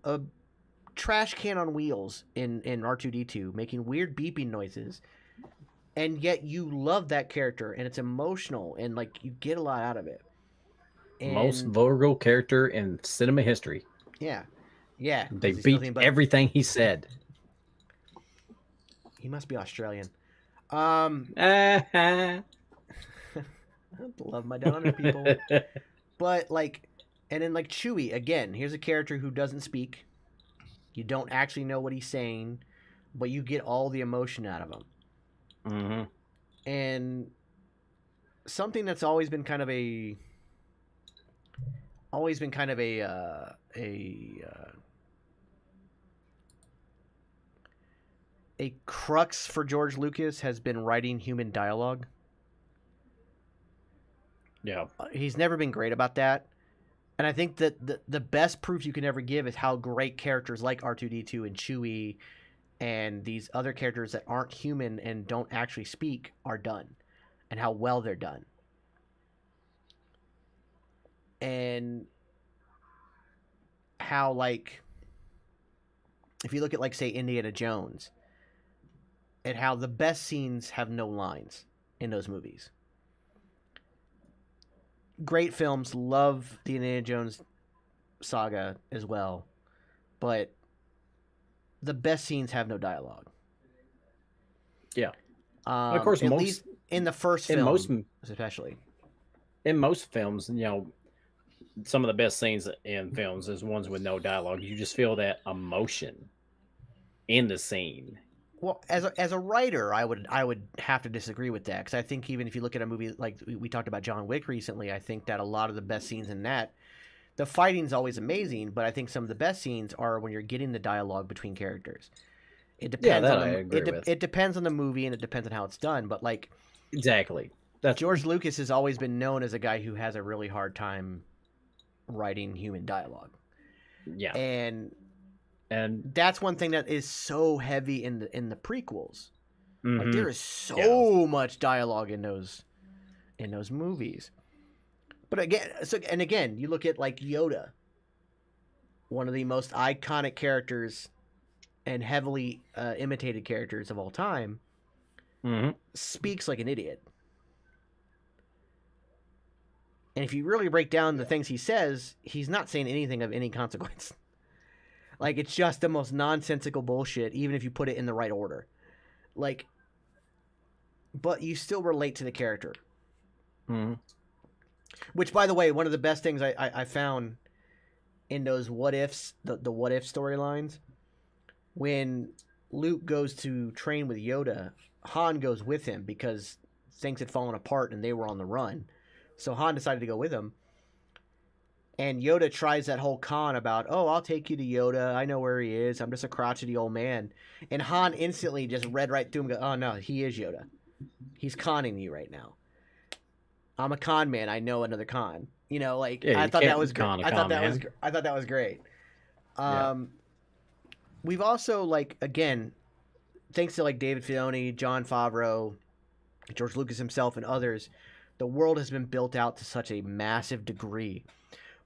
trash can on wheels in R2-D2 making weird beeping noises, and yet you love that character, and it's emotional, and like you get a lot out of it. And most vulgar character in cinema history. Yeah. They beat everything he said. He must be Australian. I love my Down Under people. But like, and then like Chewie, again, here's a character who doesn't speak. You don't actually know what he's saying, but you get all the emotion out of him. Mm-hmm. And something that's always been kind of a crux for George Lucas has been writing human dialogue. Yeah. He's never been great about that. And I think that the best proof you can ever give is how great characters like R2-D2 and Chewie and these other characters that aren't human and don't actually speak are done, and how well they're done. And how, like, if you look at, like, say, Indiana Jones, and how the best scenes have no lines in those movies. Great films, love the Indiana Jones saga as well, but the best scenes have no dialogue. Yeah. Of course, at least in the first film, especially. In most films, you know, some of the best scenes in films is ones with no dialogue. You just feel that emotion in the scene. Well, as a writer, I would have to disagree with that, because I think even if you look at a movie like we talked about John Wick recently, I think that a lot of the best scenes in that, the fighting's always amazing, but I think some of the best scenes are when you're getting the dialogue between characters. It depends. It depends on the movie, and it depends on how it's done. But like, exactly, George Lucas has always been known as a guy who has a really hard time writing human dialogue. Yeah, and that's one thing that is so heavy in the prequels. Mm-hmm. Like, there is so much dialogue in those movies. But again, you look at like Yoda, one of the most iconic characters and heavily imitated characters of all time, speaks like an idiot. And if you really break down the things he says, he's not saying anything of any consequence. Like, it's just the most nonsensical bullshit, even if you put it in the right order. Like, but you still relate to the character. Hmm. Which, by the way, one of the best things I found in those what ifs, the what if storylines, when Luke goes to train with Yoda, Han goes with him because things had fallen apart and they were on the run. So Han decided to go with him. And Yoda tries that whole con about, oh, I'll take you to Yoda. I know where he is. I'm just a crotchety old man. And Han instantly just read right through him and go, oh, no, he is Yoda. He's conning you right now. I'm a con man. I know another con. You know, like, Yeah, I you thought can't that was great. con a I thought con that was man. I thought that was great. Yeah. We've also, like, again, thanks to like David Filoni, Jon Favreau, George Lucas himself, and others, the world has been built out to such a massive degree.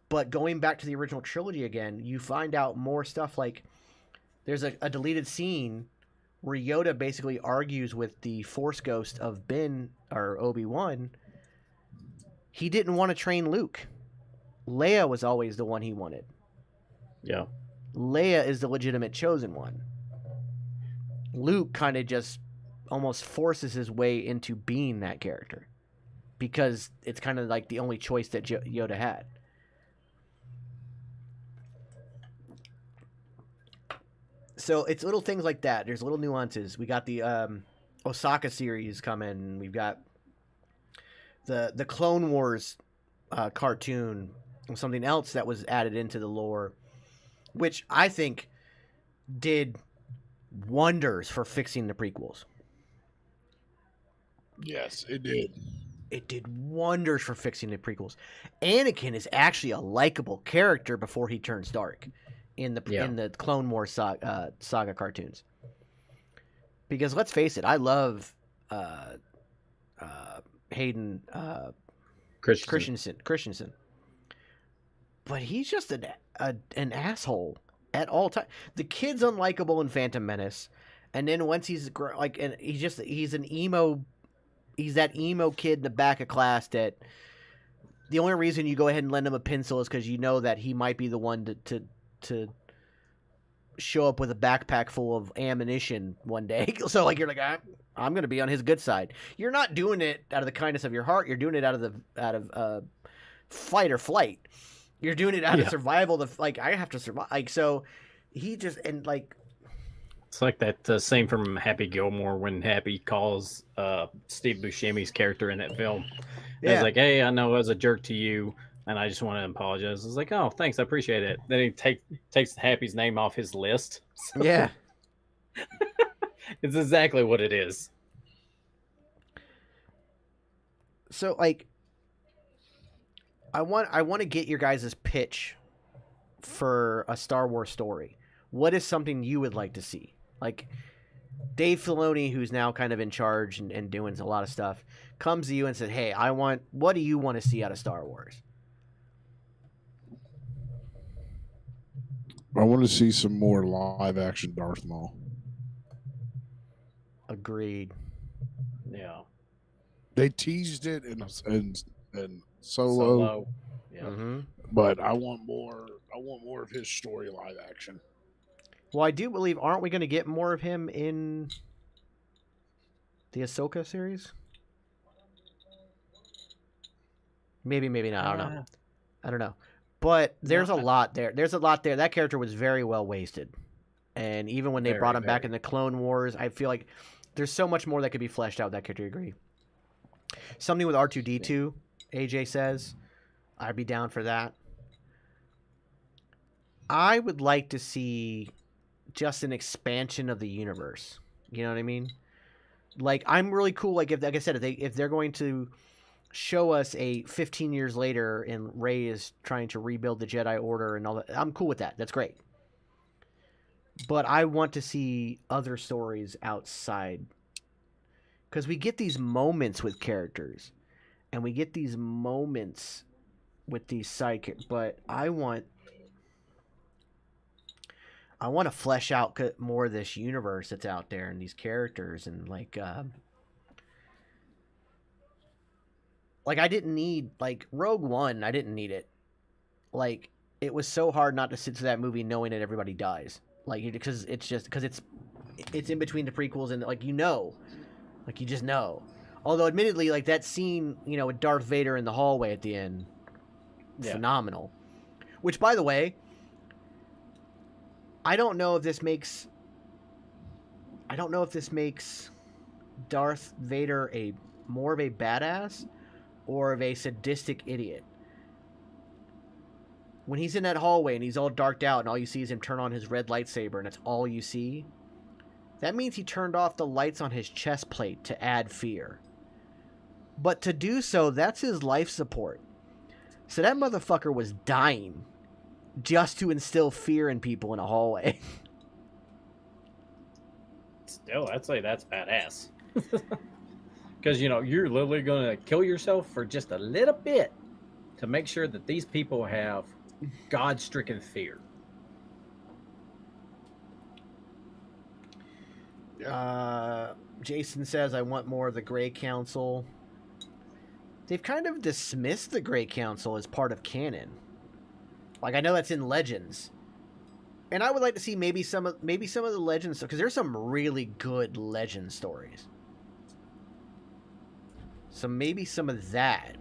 But going back to the original trilogy again, you find out more stuff. Like, there's a deleted scene where Yoda basically argues with the Force ghost of Ben or Obi-Wan. He didn't want to train Luke. Leia was always the one he wanted. Yeah. Leia is the legitimate chosen one. Luke kind of just almost forces his way into being that character because it's kind of like the only choice that Yoda had. So it's little things like that. There's little nuances. We got the Osaka series coming. We've got the Clone Wars cartoon, something else that was added into the lore, which I think did wonders for fixing the prequels. Yes, it did. It did wonders for fixing the prequels. Anakin is actually a likable character before he turns dark in the Clone Wars saga cartoons. Because let's face it, I love Hayden Christensen, but he's just an asshole at all times. The kid's unlikable in Phantom Menace, and then once he's like, and he's an emo. He's that emo kid in the back of class that the only reason you go ahead and lend him a pencil is because you know that he might be the one to show up with a backpack full of ammunition one day. So like you're like, I'm going to be on his good side. You're not doing it out of the kindness of your heart. You're doing it out of fight or flight. You're doing it out of survival. Like I have to survive. Like so, he just and like. It's like that scene from Happy Gilmore when Happy calls Steve Buscemi's character in that film. Yeah. He's like, hey, I know I was a jerk to you, and I just want to apologize. I was like, oh, thanks, I appreciate it. Then he takes Happy's name off his list. So, yeah. It's exactly what it is. So, like, I want to get your guys' pitch for a Star Wars story. What is something you would like to see? Like, Dave Filoni, who's now kind of in charge and doing a lot of stuff, comes to you and said, hey, what do you want to see out of Star Wars? I want to see some more live action Darth Maul. Agreed. Yeah. They teased it in Solo. Yeah. Mm-hmm. But I want more of his story live action. Well, I do believe, aren't we going to get more of him in the Ahsoka series? Maybe not. I don't know. But there's a lot there. That character was very well wasted. And even when they brought him back in the Clone Wars, I feel like there's so much more that could be fleshed out with that character. I agree. Something with R2-D2, AJ says. I'd be down for that. I would like to see just an expansion of the universe. You know what I mean? Like, I'm really cool. Like I said, if they're going to show us a 15 years later and Rey is trying to rebuild the Jedi Order and all that, I'm cool with that. That's great. But I want to see other stories outside, because we get these moments with characters and we get these moments with these sidekicks, but I want to flesh out more of this universe that's out there and these characters and like I didn't need like Rogue One. I didn't need it. Like, it was so hard not to sit through that movie knowing that everybody dies. Like, because it's it's in between the prequels and like you just know. Although admittedly, like that scene, with Darth Vader in the hallway at the end, phenomenal. Which, by the way, I don't know if this makes Darth Vader more of a badass or of a sadistic idiot. When he's in that hallway and he's all darked out and all you see is him turn on his red lightsaber and that's all you see, that means he turned off the lights on his chest plate to add fear. But to do so, that's his life support. So that motherfucker was dying just to instill fear in people in a hallway. Still, I'd say that's badass. Because, you're literally going to kill yourself for just a little bit to make sure that these people have God-stricken fear. Jason says, I want more of the Grey Council. They've kind of dismissed the Grey Council as part of canon. Like, I know that's in Legends. And I would like to see maybe some of the Legends, because there's some really good Legend stories. So maybe some of that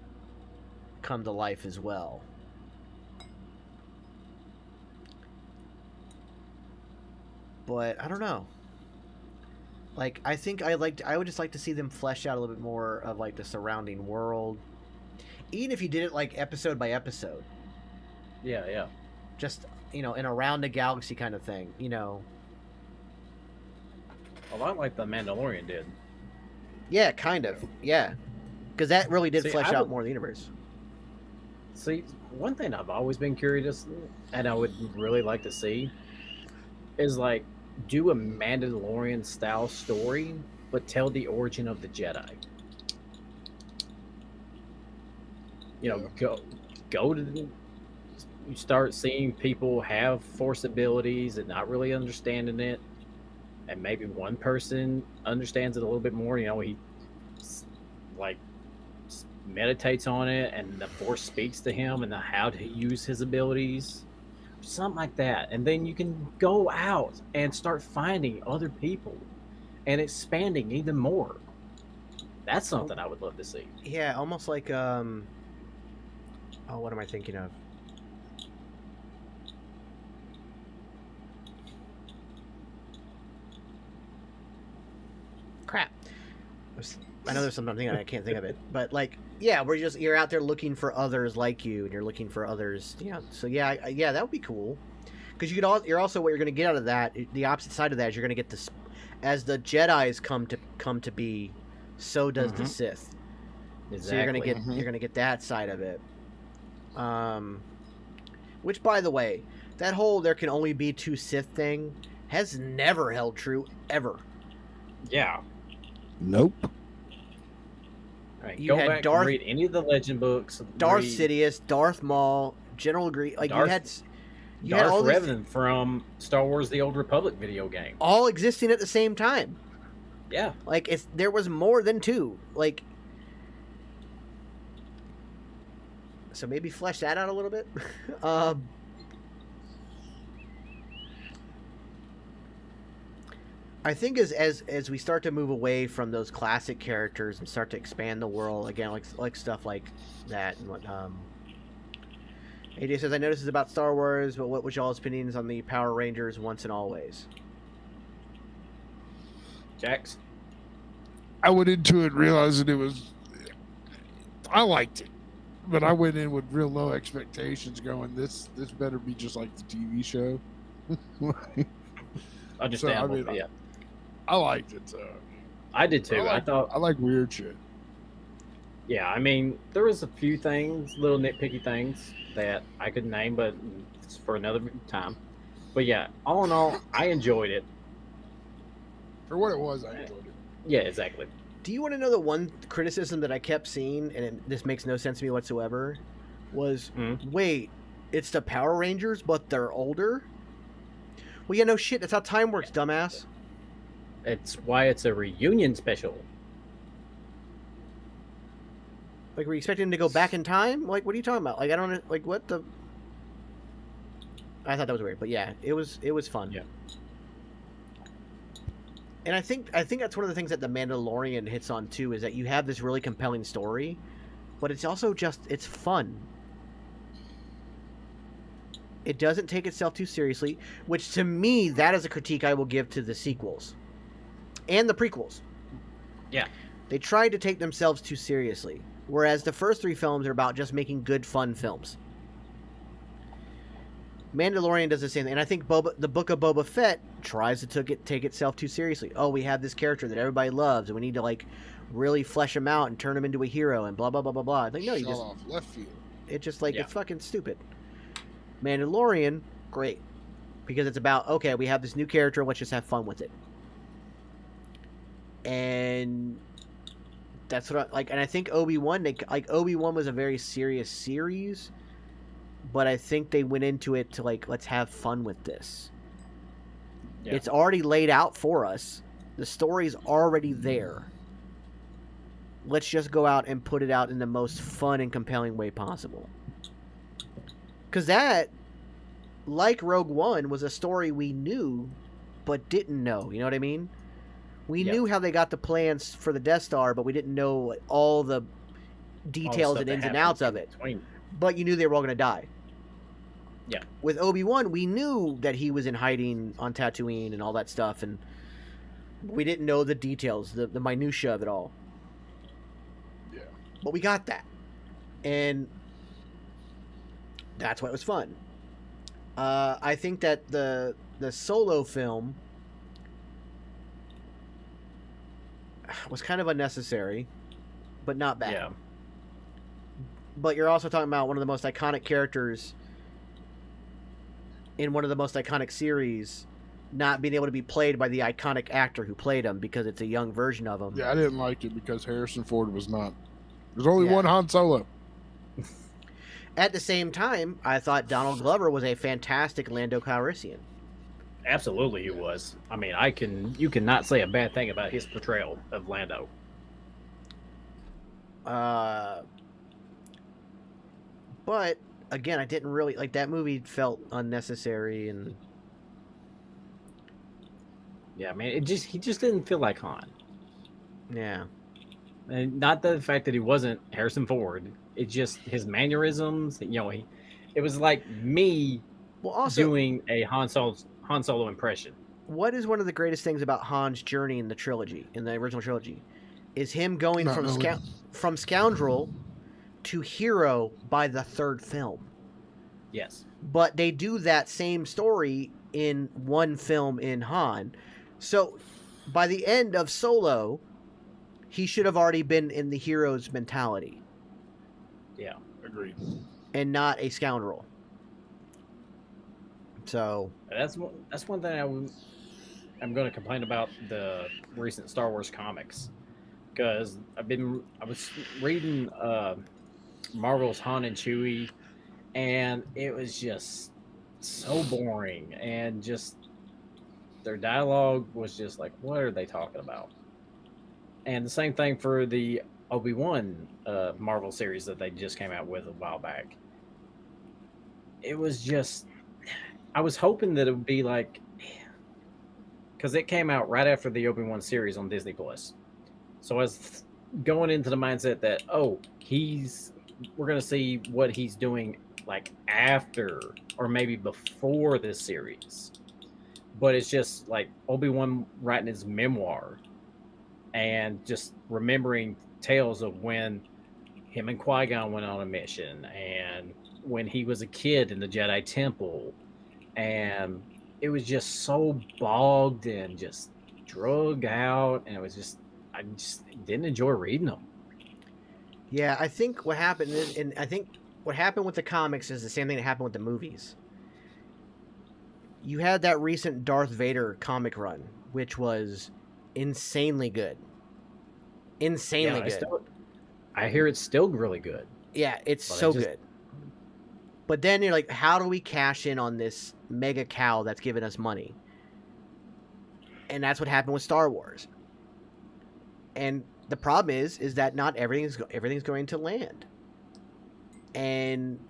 come to life as well. But I don't know. Like, I think I would just like to see them flesh out a little bit more of like the surrounding world. Even if you did it like episode by episode. Yeah. Just, in around the galaxy kind of thing, A lot like the Mandalorian did. Yeah, kind of. Yeah. Because that really did flesh out more of the universe. See, one thing I've always been curious, and I would really like to see, is like, do a Mandalorian style story, but tell the origin of the Jedi. Go to you start seeing people have Force abilities and not really understanding it, and maybe one person understands it a little bit more. He like meditates on it, and the Force speaks to him and how to use his abilities, something like that. And then you can go out and start finding other people and expanding even more. That's something I would love to see. Yeah, almost like what am I thinking of? Crap. I know there's something I'm thinking, I can't think of it. But like, yeah, you're out there looking for others like you, and you're looking for others. So yeah, that would be cool. Because you're also what you're going to get out of that. The opposite side of that is you're going to get this, as the Jedi's come to be, so does the Sith. Exactly. So you're gonna get that side of it. Which, by the way, that whole there can only be two Sith thing has never held true ever. Yeah. Nope. Right, You go had back Darth- and read any of the Legend books. Darth read Sidious, Darth Maul, General Grievous. Like Darth- you had Darth all these Revan from Star Wars: The Old Republic video game. all existing at the same time. Yeah. Like there was more than two. Like, so maybe flesh that out a little bit. I think as we start to move away from those classic characters and start to expand the world again, like stuff like that, and what AJ says, I know this is about Star Wars, but what was y'all's opinions on the Power Rangers once and always? Jax. I went into it realizing I liked it, but I went in with real low expectations, going, this better be just like the TV show. Understandable. So, yeah. I liked it. I did too. I thought. I like weird shit. Yeah, I mean, there was a few things, little nitpicky things that I could name, but it's for another time. But yeah, all in all, I enjoyed it. For what it was, I enjoyed it. Yeah, exactly. Do you want to know the one criticism that I kept seeing, and this makes no sense to me whatsoever, was, wait, it's the Power Rangers, but they're older? Well, yeah, no shit, that's how time works, dumbass. It's why it's a reunion special. Like, were you expecting them to go back in time? Like, what are you talking about? Like, I don't, like, what the... I thought that was weird, but yeah, it was fun. Yeah. And I think that's one of the things that the Mandalorian hits on too, is that you have this really compelling story, but it's also just it's fun. It doesn't take itself too seriously, which to me that is a critique I will give to the sequels and the prequels. Yeah. They tried to take themselves too seriously, whereas the first 3 films are about just making good fun films. Mandalorian does the same thing, and I think the Book of Boba Fett tries to take itself too seriously. Oh, we have this character that everybody loves, and we need to like really flesh him out and turn him into a hero, and blah blah blah blah blah. Like, no, you just off left field. it's just like it's fucking stupid. Mandalorian, great, because it's about okay, we have this new character, let's just have fun with it, and that's what I like. And I think Obi-Wan was a very serious series. But I think they went into it to like, let's have fun with this. Yeah. It's already laid out for us. The story's already there. Let's just go out and put it out in the most fun and compelling way possible. Because that, like Rogue One, was a story we knew but didn't know. You know what I mean? We knew how they got the plans for the Death Star, but we didn't know all the details and ins and outs of it. But you knew they were all going to die. Yeah. With Obi-Wan, we knew that he was in hiding on Tatooine and all that stuff, and we didn't know the details, the minutia of it all. Yeah. But we got that. And that's why it was fun. I think that the Solo film was kind of unnecessary, but not bad. Yeah. But you're also talking about one of the most iconic characters in one of the most iconic series not being able to be played by the iconic actor who played him because it's a young version of him. Yeah, I didn't like it because Harrison Ford was not. There's only one Han Solo. At the same time, I thought Donald Glover was a fantastic Lando Calrissian. Absolutely, he was. I mean, you cannot say a bad thing about his portrayal of Lando. But again, I didn't really like that movie. Felt unnecessary, and yeah, man, he just didn't feel like Han. Yeah, and not the fact that he wasn't Harrison Ford. It's just his mannerisms. You know, it was like me doing a Han Solo impression. What is one of the greatest things about Han's journey in the trilogy, in the original trilogy, is him going from scoundrel to hero by the 3rd film. Yes. But they do that same story in one film in Han. So by the end of Solo, he should have already been in the hero's mentality. Yeah. Agreed. And not a scoundrel. So that's one thing I'm going to complain about the recent Star Wars comics, because I was reading Marvel's Han and Chewie, and it was just so boring, and just their dialogue was just like, what are they talking about? And the same thing for the Obi-Wan Marvel series that they just came out with a while back. It was just, I was hoping that it would be like, because it came out right after the Obi-Wan series on Disney Plus. So I was going into the mindset that, we're going to see what he's doing like after or maybe before this series. But it's just like Obi-Wan writing his memoir and just remembering tales of when him and Qui-Gon went on a mission, and when he was a kid in the Jedi Temple, and it was just so bogged and just drug out, and I just didn't enjoy reading them. Yeah, I think what happened is, and I think what happened with the comics is the same thing that happened with the movies. You had that recent Darth Vader comic run, which was insanely good. Insanely good. I hear it's still really good. Yeah, it's so good. But then you're like, how do we cash in on this mega cow that's giving us money? And that's what happened with Star Wars. And the problem is that not everything's going to land. And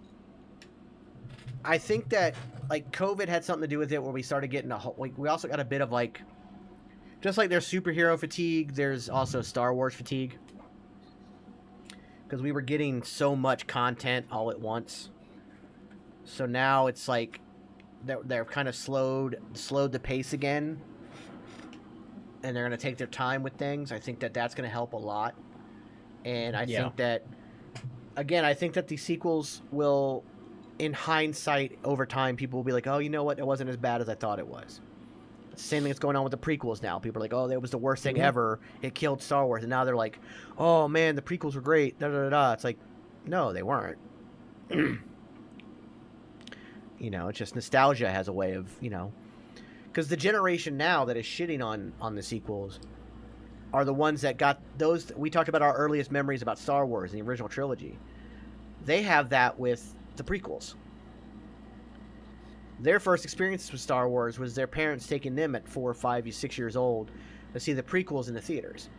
I think that like COVID had something to do with it, where we started getting we also got a bit of like, Just like there's superhero fatigue, there's also Star Wars fatigue. Because we were getting so much content all at once. So now it's like they're kind of slowed the pace again. And they're going to take their time with things. I think that's going to help a lot. And I think that, again, I think that the sequels will, in hindsight, over time, people will be like, oh, you know what? It wasn't as bad as I thought it was. Same thing that's going on with the prequels now. People are like, oh, that was the worst thing ever. It killed Star Wars. And now they're like, oh, man, the prequels were great. Da, da, da, da. It's like, no, they weren't. You know, it's just nostalgia has a way of, you know. Because the generation now that is shitting on the sequels are the ones that got those. We talked about our earliest memories about Star Wars and the original trilogy. They have that with the prequels. Their first experiences with Star Wars was their parents taking them at 4, 5, 6 years old to see the prequels in the theaters.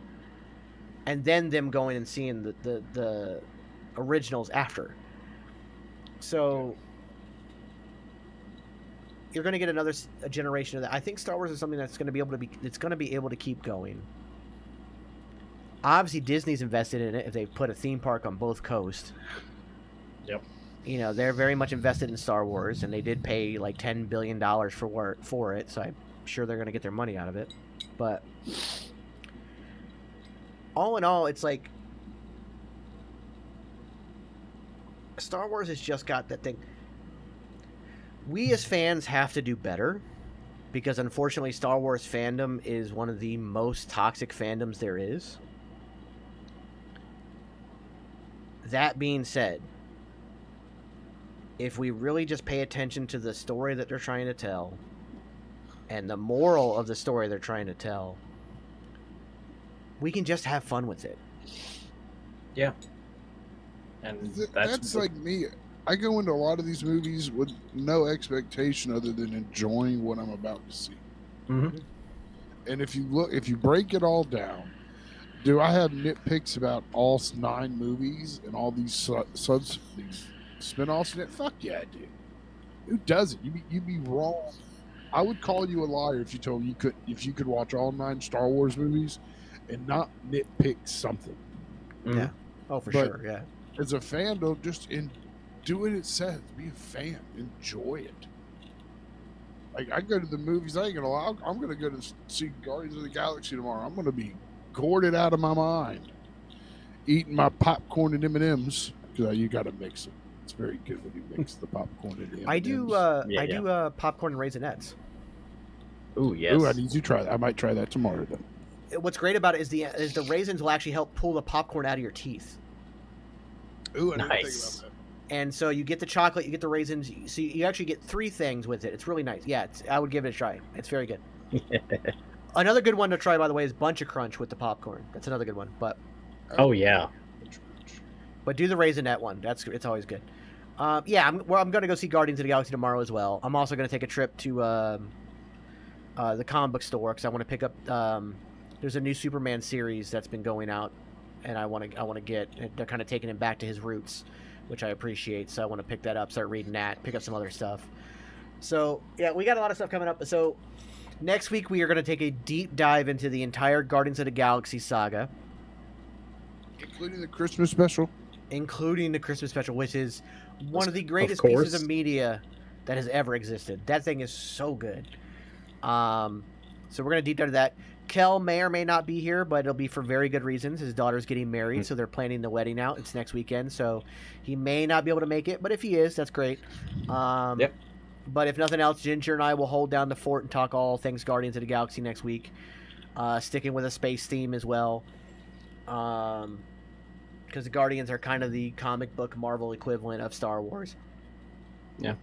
And then them going and seeing the originals after. So you're going to get another generation of that. I think Star Wars is something that's going to be able to keep going. Obviously, Disney's invested in it if they put a theme park on both coasts. Yep. You know, they're very much invested in Star Wars, and they did pay like $10 billion for it, so I'm sure they're going to get their money out of it. But all in all, it's like Star Wars has just got that thing. We as fans have to do better because, unfortunately, Star Wars fandom is one of the most toxic fandoms there is. That being said, if we really just pay attention to the story that they're trying to tell and the moral of the story they're trying to tell, we can just have fun with it. Yeah. And that's like me. I go into a lot of these movies with no expectation other than enjoying what I'm about to see. Mm-hmm. And if you break it all down, do I have nitpicks about all 9 movies and all these spin-offs in it? Fuck yeah, I do. Who doesn't? You'd be wrong. I would call you a liar if you told me you could watch all 9 Star Wars movies and not nitpick something. Mm-hmm. Yeah. Oh, for sure. Yeah. As a fan, though, just do what it says. Be a fan. Enjoy it. Like, I go to the movies. I ain't gonna lie. I'm gonna go to see Guardians of the Galaxy tomorrow. I'm gonna be gored out of my mind, eating my popcorn and M&Ms because you got to mix them. It's very good when you mix the popcorn and the M&Ms. I do popcorn and Raisinets. Ooh, yes. Ooh, I need you to try that. I might try that tomorrow then. What's great about it is the raisins will actually help pull the popcorn out of your teeth. Ooh, I didn't think Nice. about that. And so you get the chocolate, you get the raisins. So you actually get 3 things with it. It's really nice. Yeah, I would give it a try. It's very good. Another good one to try, by the way, is Bunch of Crunch with the popcorn. That's another good one. But Oh, yeah. do the Raisinette one. It's always good. Yeah, I'm going to go see Guardians of the Galaxy tomorrow as well. I'm also going to take a trip to the comic book store because I want to pick up. There's a new Superman series that's been going out, and I want to get. They're kind of taking him back to his roots, which I appreciate. So I want to pick that up, start reading that, pick up some other stuff. So yeah, we got a lot of stuff coming up. So next week we are going to take a deep dive into the entire Guardians of the Galaxy saga, Including the Christmas special. including the Christmas special, which is one of the greatest course. pieces of media that has ever existed. That thing is so good. So we're going to deep dive into that. Kel may or may not be here, but it'll be for very good reasons. His daughter's getting married, so they're planning the wedding out. It's next weekend, so he may not be able to make it, but if he is, that's great. Yep. But if nothing else, Ginger and I will hold down the fort and talk all things Guardians of the Galaxy next week, sticking with a space theme as well. Because the Guardians are kind of the comic book Marvel equivalent of Star Wars. Yeah.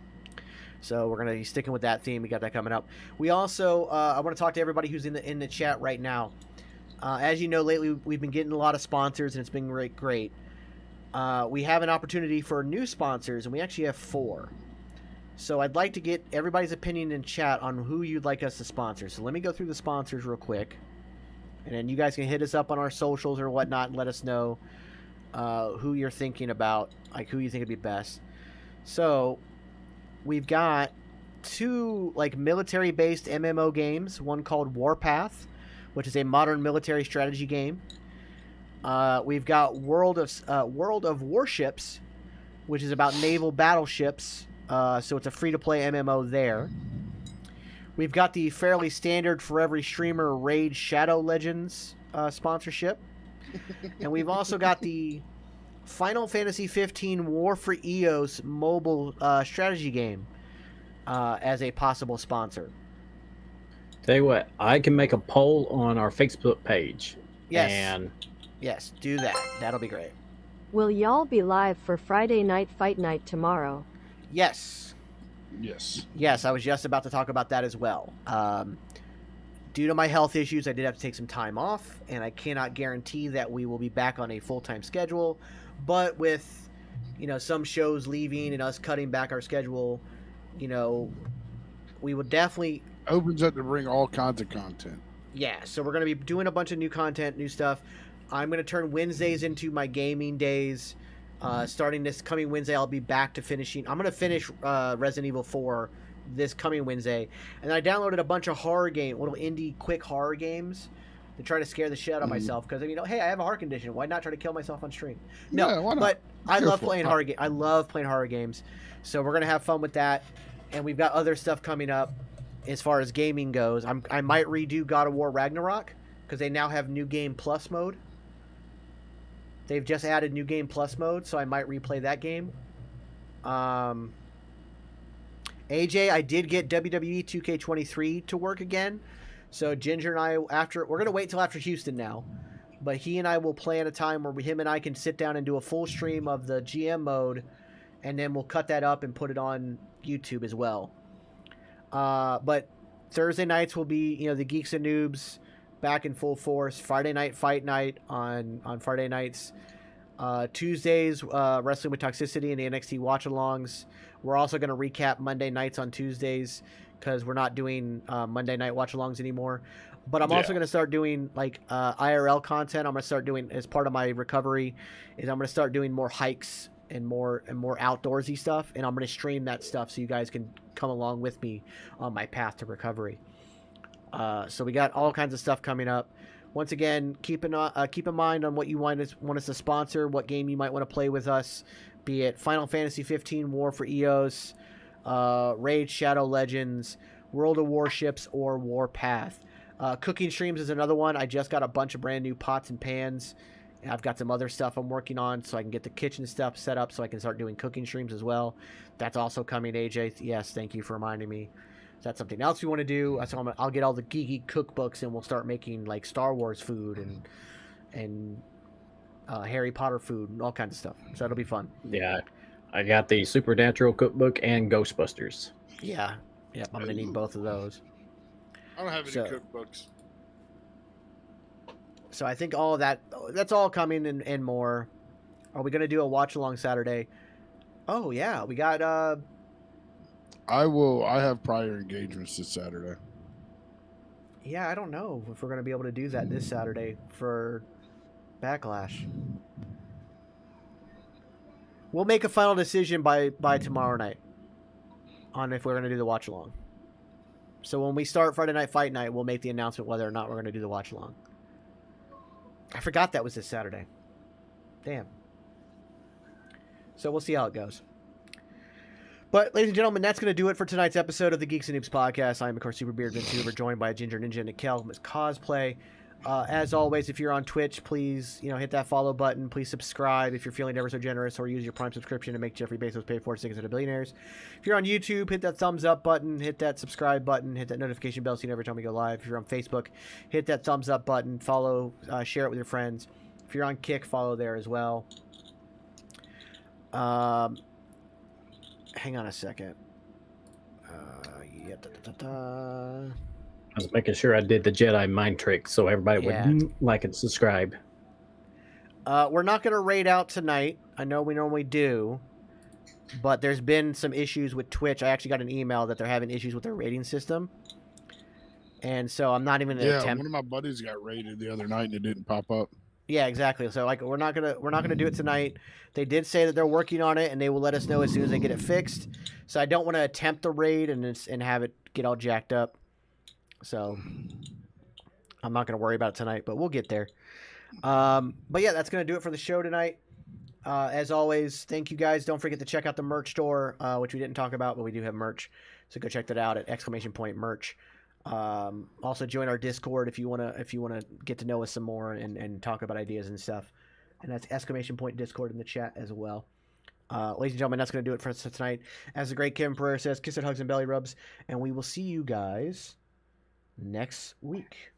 So we're gonna be sticking with that theme. We got that coming up. We also, I want to talk to everybody who's in the chat right now. As you know, lately we've been getting a lot of sponsors, and it's been great. We have an opportunity for new sponsors, and we actually have 4. So I'd like to get everybody's opinion in chat on who you'd like us to sponsor. So let me go through the sponsors real quick, and then you guys can hit us up on our socials or whatnot and let us know who you're thinking about, like who you think would be best. So we've got 2 like military-based MMO games. One called Warpath, which is a modern military strategy game. We've got World of Warships, which is about naval battleships. So it's a free-to-play MMO there. We've got the fairly standard for every streamer Raid Shadow Legends sponsorship. And we've also got the Final Fantasy 15 War for EOS mobile strategy game as a possible sponsor. Tell you what, I can make a poll on our Facebook page. Yes. And yes, do that. That'll be great. Will y'all be live for Friday Night Fight Night tomorrow? Yes. Yes. Yes, I was just about to talk about that as well. Due to my health issues, I did have to take some time off, and I cannot guarantee that we will be back on a full-time schedule. But with, some shows leaving and us cutting back our schedule, we will definitely... Opens up to bring all kinds of content. Yeah, so we're going to be doing a bunch of new content, new stuff. I'm going to turn Wednesdays into my gaming days. Starting this coming Wednesday, I'll be back to finishing. I'm going to finish Resident Evil 4 this coming Wednesday. And then I downloaded a bunch of horror game, little indie quick horror games to try to scare the shit out of myself. Because, hey, I have a heart condition. Why not try to kill myself on stream? No, Yeah, why not? but I Go love for it. playing horror games. I love playing horror games. So we're going to have fun with that. And we've got other stuff coming up as far as gaming goes. I might redo God of War Ragnarok because they now have New Game Plus mode. They've just added New Game Plus mode, so I might replay that game. AJ, I did get WWE 2K23 to work again. So Ginger and I, we're going to wait till after Houston now. But he and I will plan a time where him and I can sit down and do a full stream of the GM mode. And then we'll cut that up and put it on YouTube as well. But Thursday nights will be, the Geeks and Noobs back in full force. Friday night fight night on Friday nights. Tuesdays, Wrestling with Toxicity and the NXT watch-alongs. We're also going to recap Monday nights on Tuesdays because we're not doing Monday night watch-alongs anymore. But I'm also going to start doing IRL content. I'm going to start doing, as part of my recovery, is I'm going to start doing more hikes and more outdoorsy stuff. And I'm going to stream that stuff so you guys can come along with me on my path to recovery. So we got all kinds of stuff coming up. Once again, keep in mind on what you want us to sponsor, what game you might want to play with us, be it Final Fantasy 15 War for EOS, Raid Shadow Legends, World of Warships, or Warpath. Cooking streams is another one. I just got a bunch of brand new pots and pans. And I've got some other stuff I'm working on so I can get the kitchen stuff set up so I can start doing cooking streams as well. That's also coming, AJ. Yes, thank you for reminding me. If that's something else you want to do, I'll get all the geeky cookbooks and we'll start making Star Wars food and Harry Potter food and all kinds of stuff. So that'll be fun. yeah, I got the Supernatural cookbook and Ghostbusters. Yeah. Yep, I'm going to need both of those. I don't have any cookbooks. So I think all of that's all coming and more. Are we going to do a watch-along Saturday? Oh, yeah. We got... I have prior engagements this Saturday. Yeah, I don't know if we're going to be able to do that this Saturday for Backlash. We'll make a final decision by tomorrow night on if we're going to do the watch-along. So when we start Friday Night Fight Night, we'll make the announcement whether or not we're going to do the watch-along. I forgot that was this Saturday. Damn. So we'll see how it goes. But, ladies and gentlemen, that's going to do it for tonight's episode of the Geeks and Noobs podcast. I'm, of course, Superbeard Vince Hoover, joined by Ginger Ninja and Kel from Cosplay. As always, if you're on Twitch, please, hit that follow button. Please subscribe if you're feeling ever so generous, or use your Prime subscription to make Jeffrey Bezos pay for it, Secrets of the Billionaires. If you're on YouTube, hit that thumbs up button, hit that subscribe button, hit that notification bell so you know every time we go live. If you're on Facebook, hit that thumbs up button, follow, share it with your friends. If you're on Kick, follow there as well. Hang on a second. I was making sure I did the Jedi mind trick so everybody would like and subscribe. We're not going to raid out tonight. I know we normally do, but there's been some issues with Twitch. I actually got an email that they're having issues with their rating system, and so I'm not even going to attempt. One of my buddies got raided the other night and it didn't pop up. Yeah, exactly. So we're not gonna do it tonight. They did say that they're working on it and they will let us know as soon as they get it fixed. So I don't want to attempt the raid and have it get all jacked up. So I'm not going to worry about it tonight, but we'll get there. But yeah, that's going to do it for the show tonight. As always, thank you guys. Don't forget to check out the merch store, which we didn't talk about, but we do have merch. So go check that out at !merch. Also join our Discord if you wanna get to know us some more and talk about ideas and stuff. And that's !Discord in the chat as well. Ladies and gentlemen, that's gonna do it for us tonight. As the great Kevin Pereira says, kiss it, hugs, and belly rubs, and we will see you guys next week.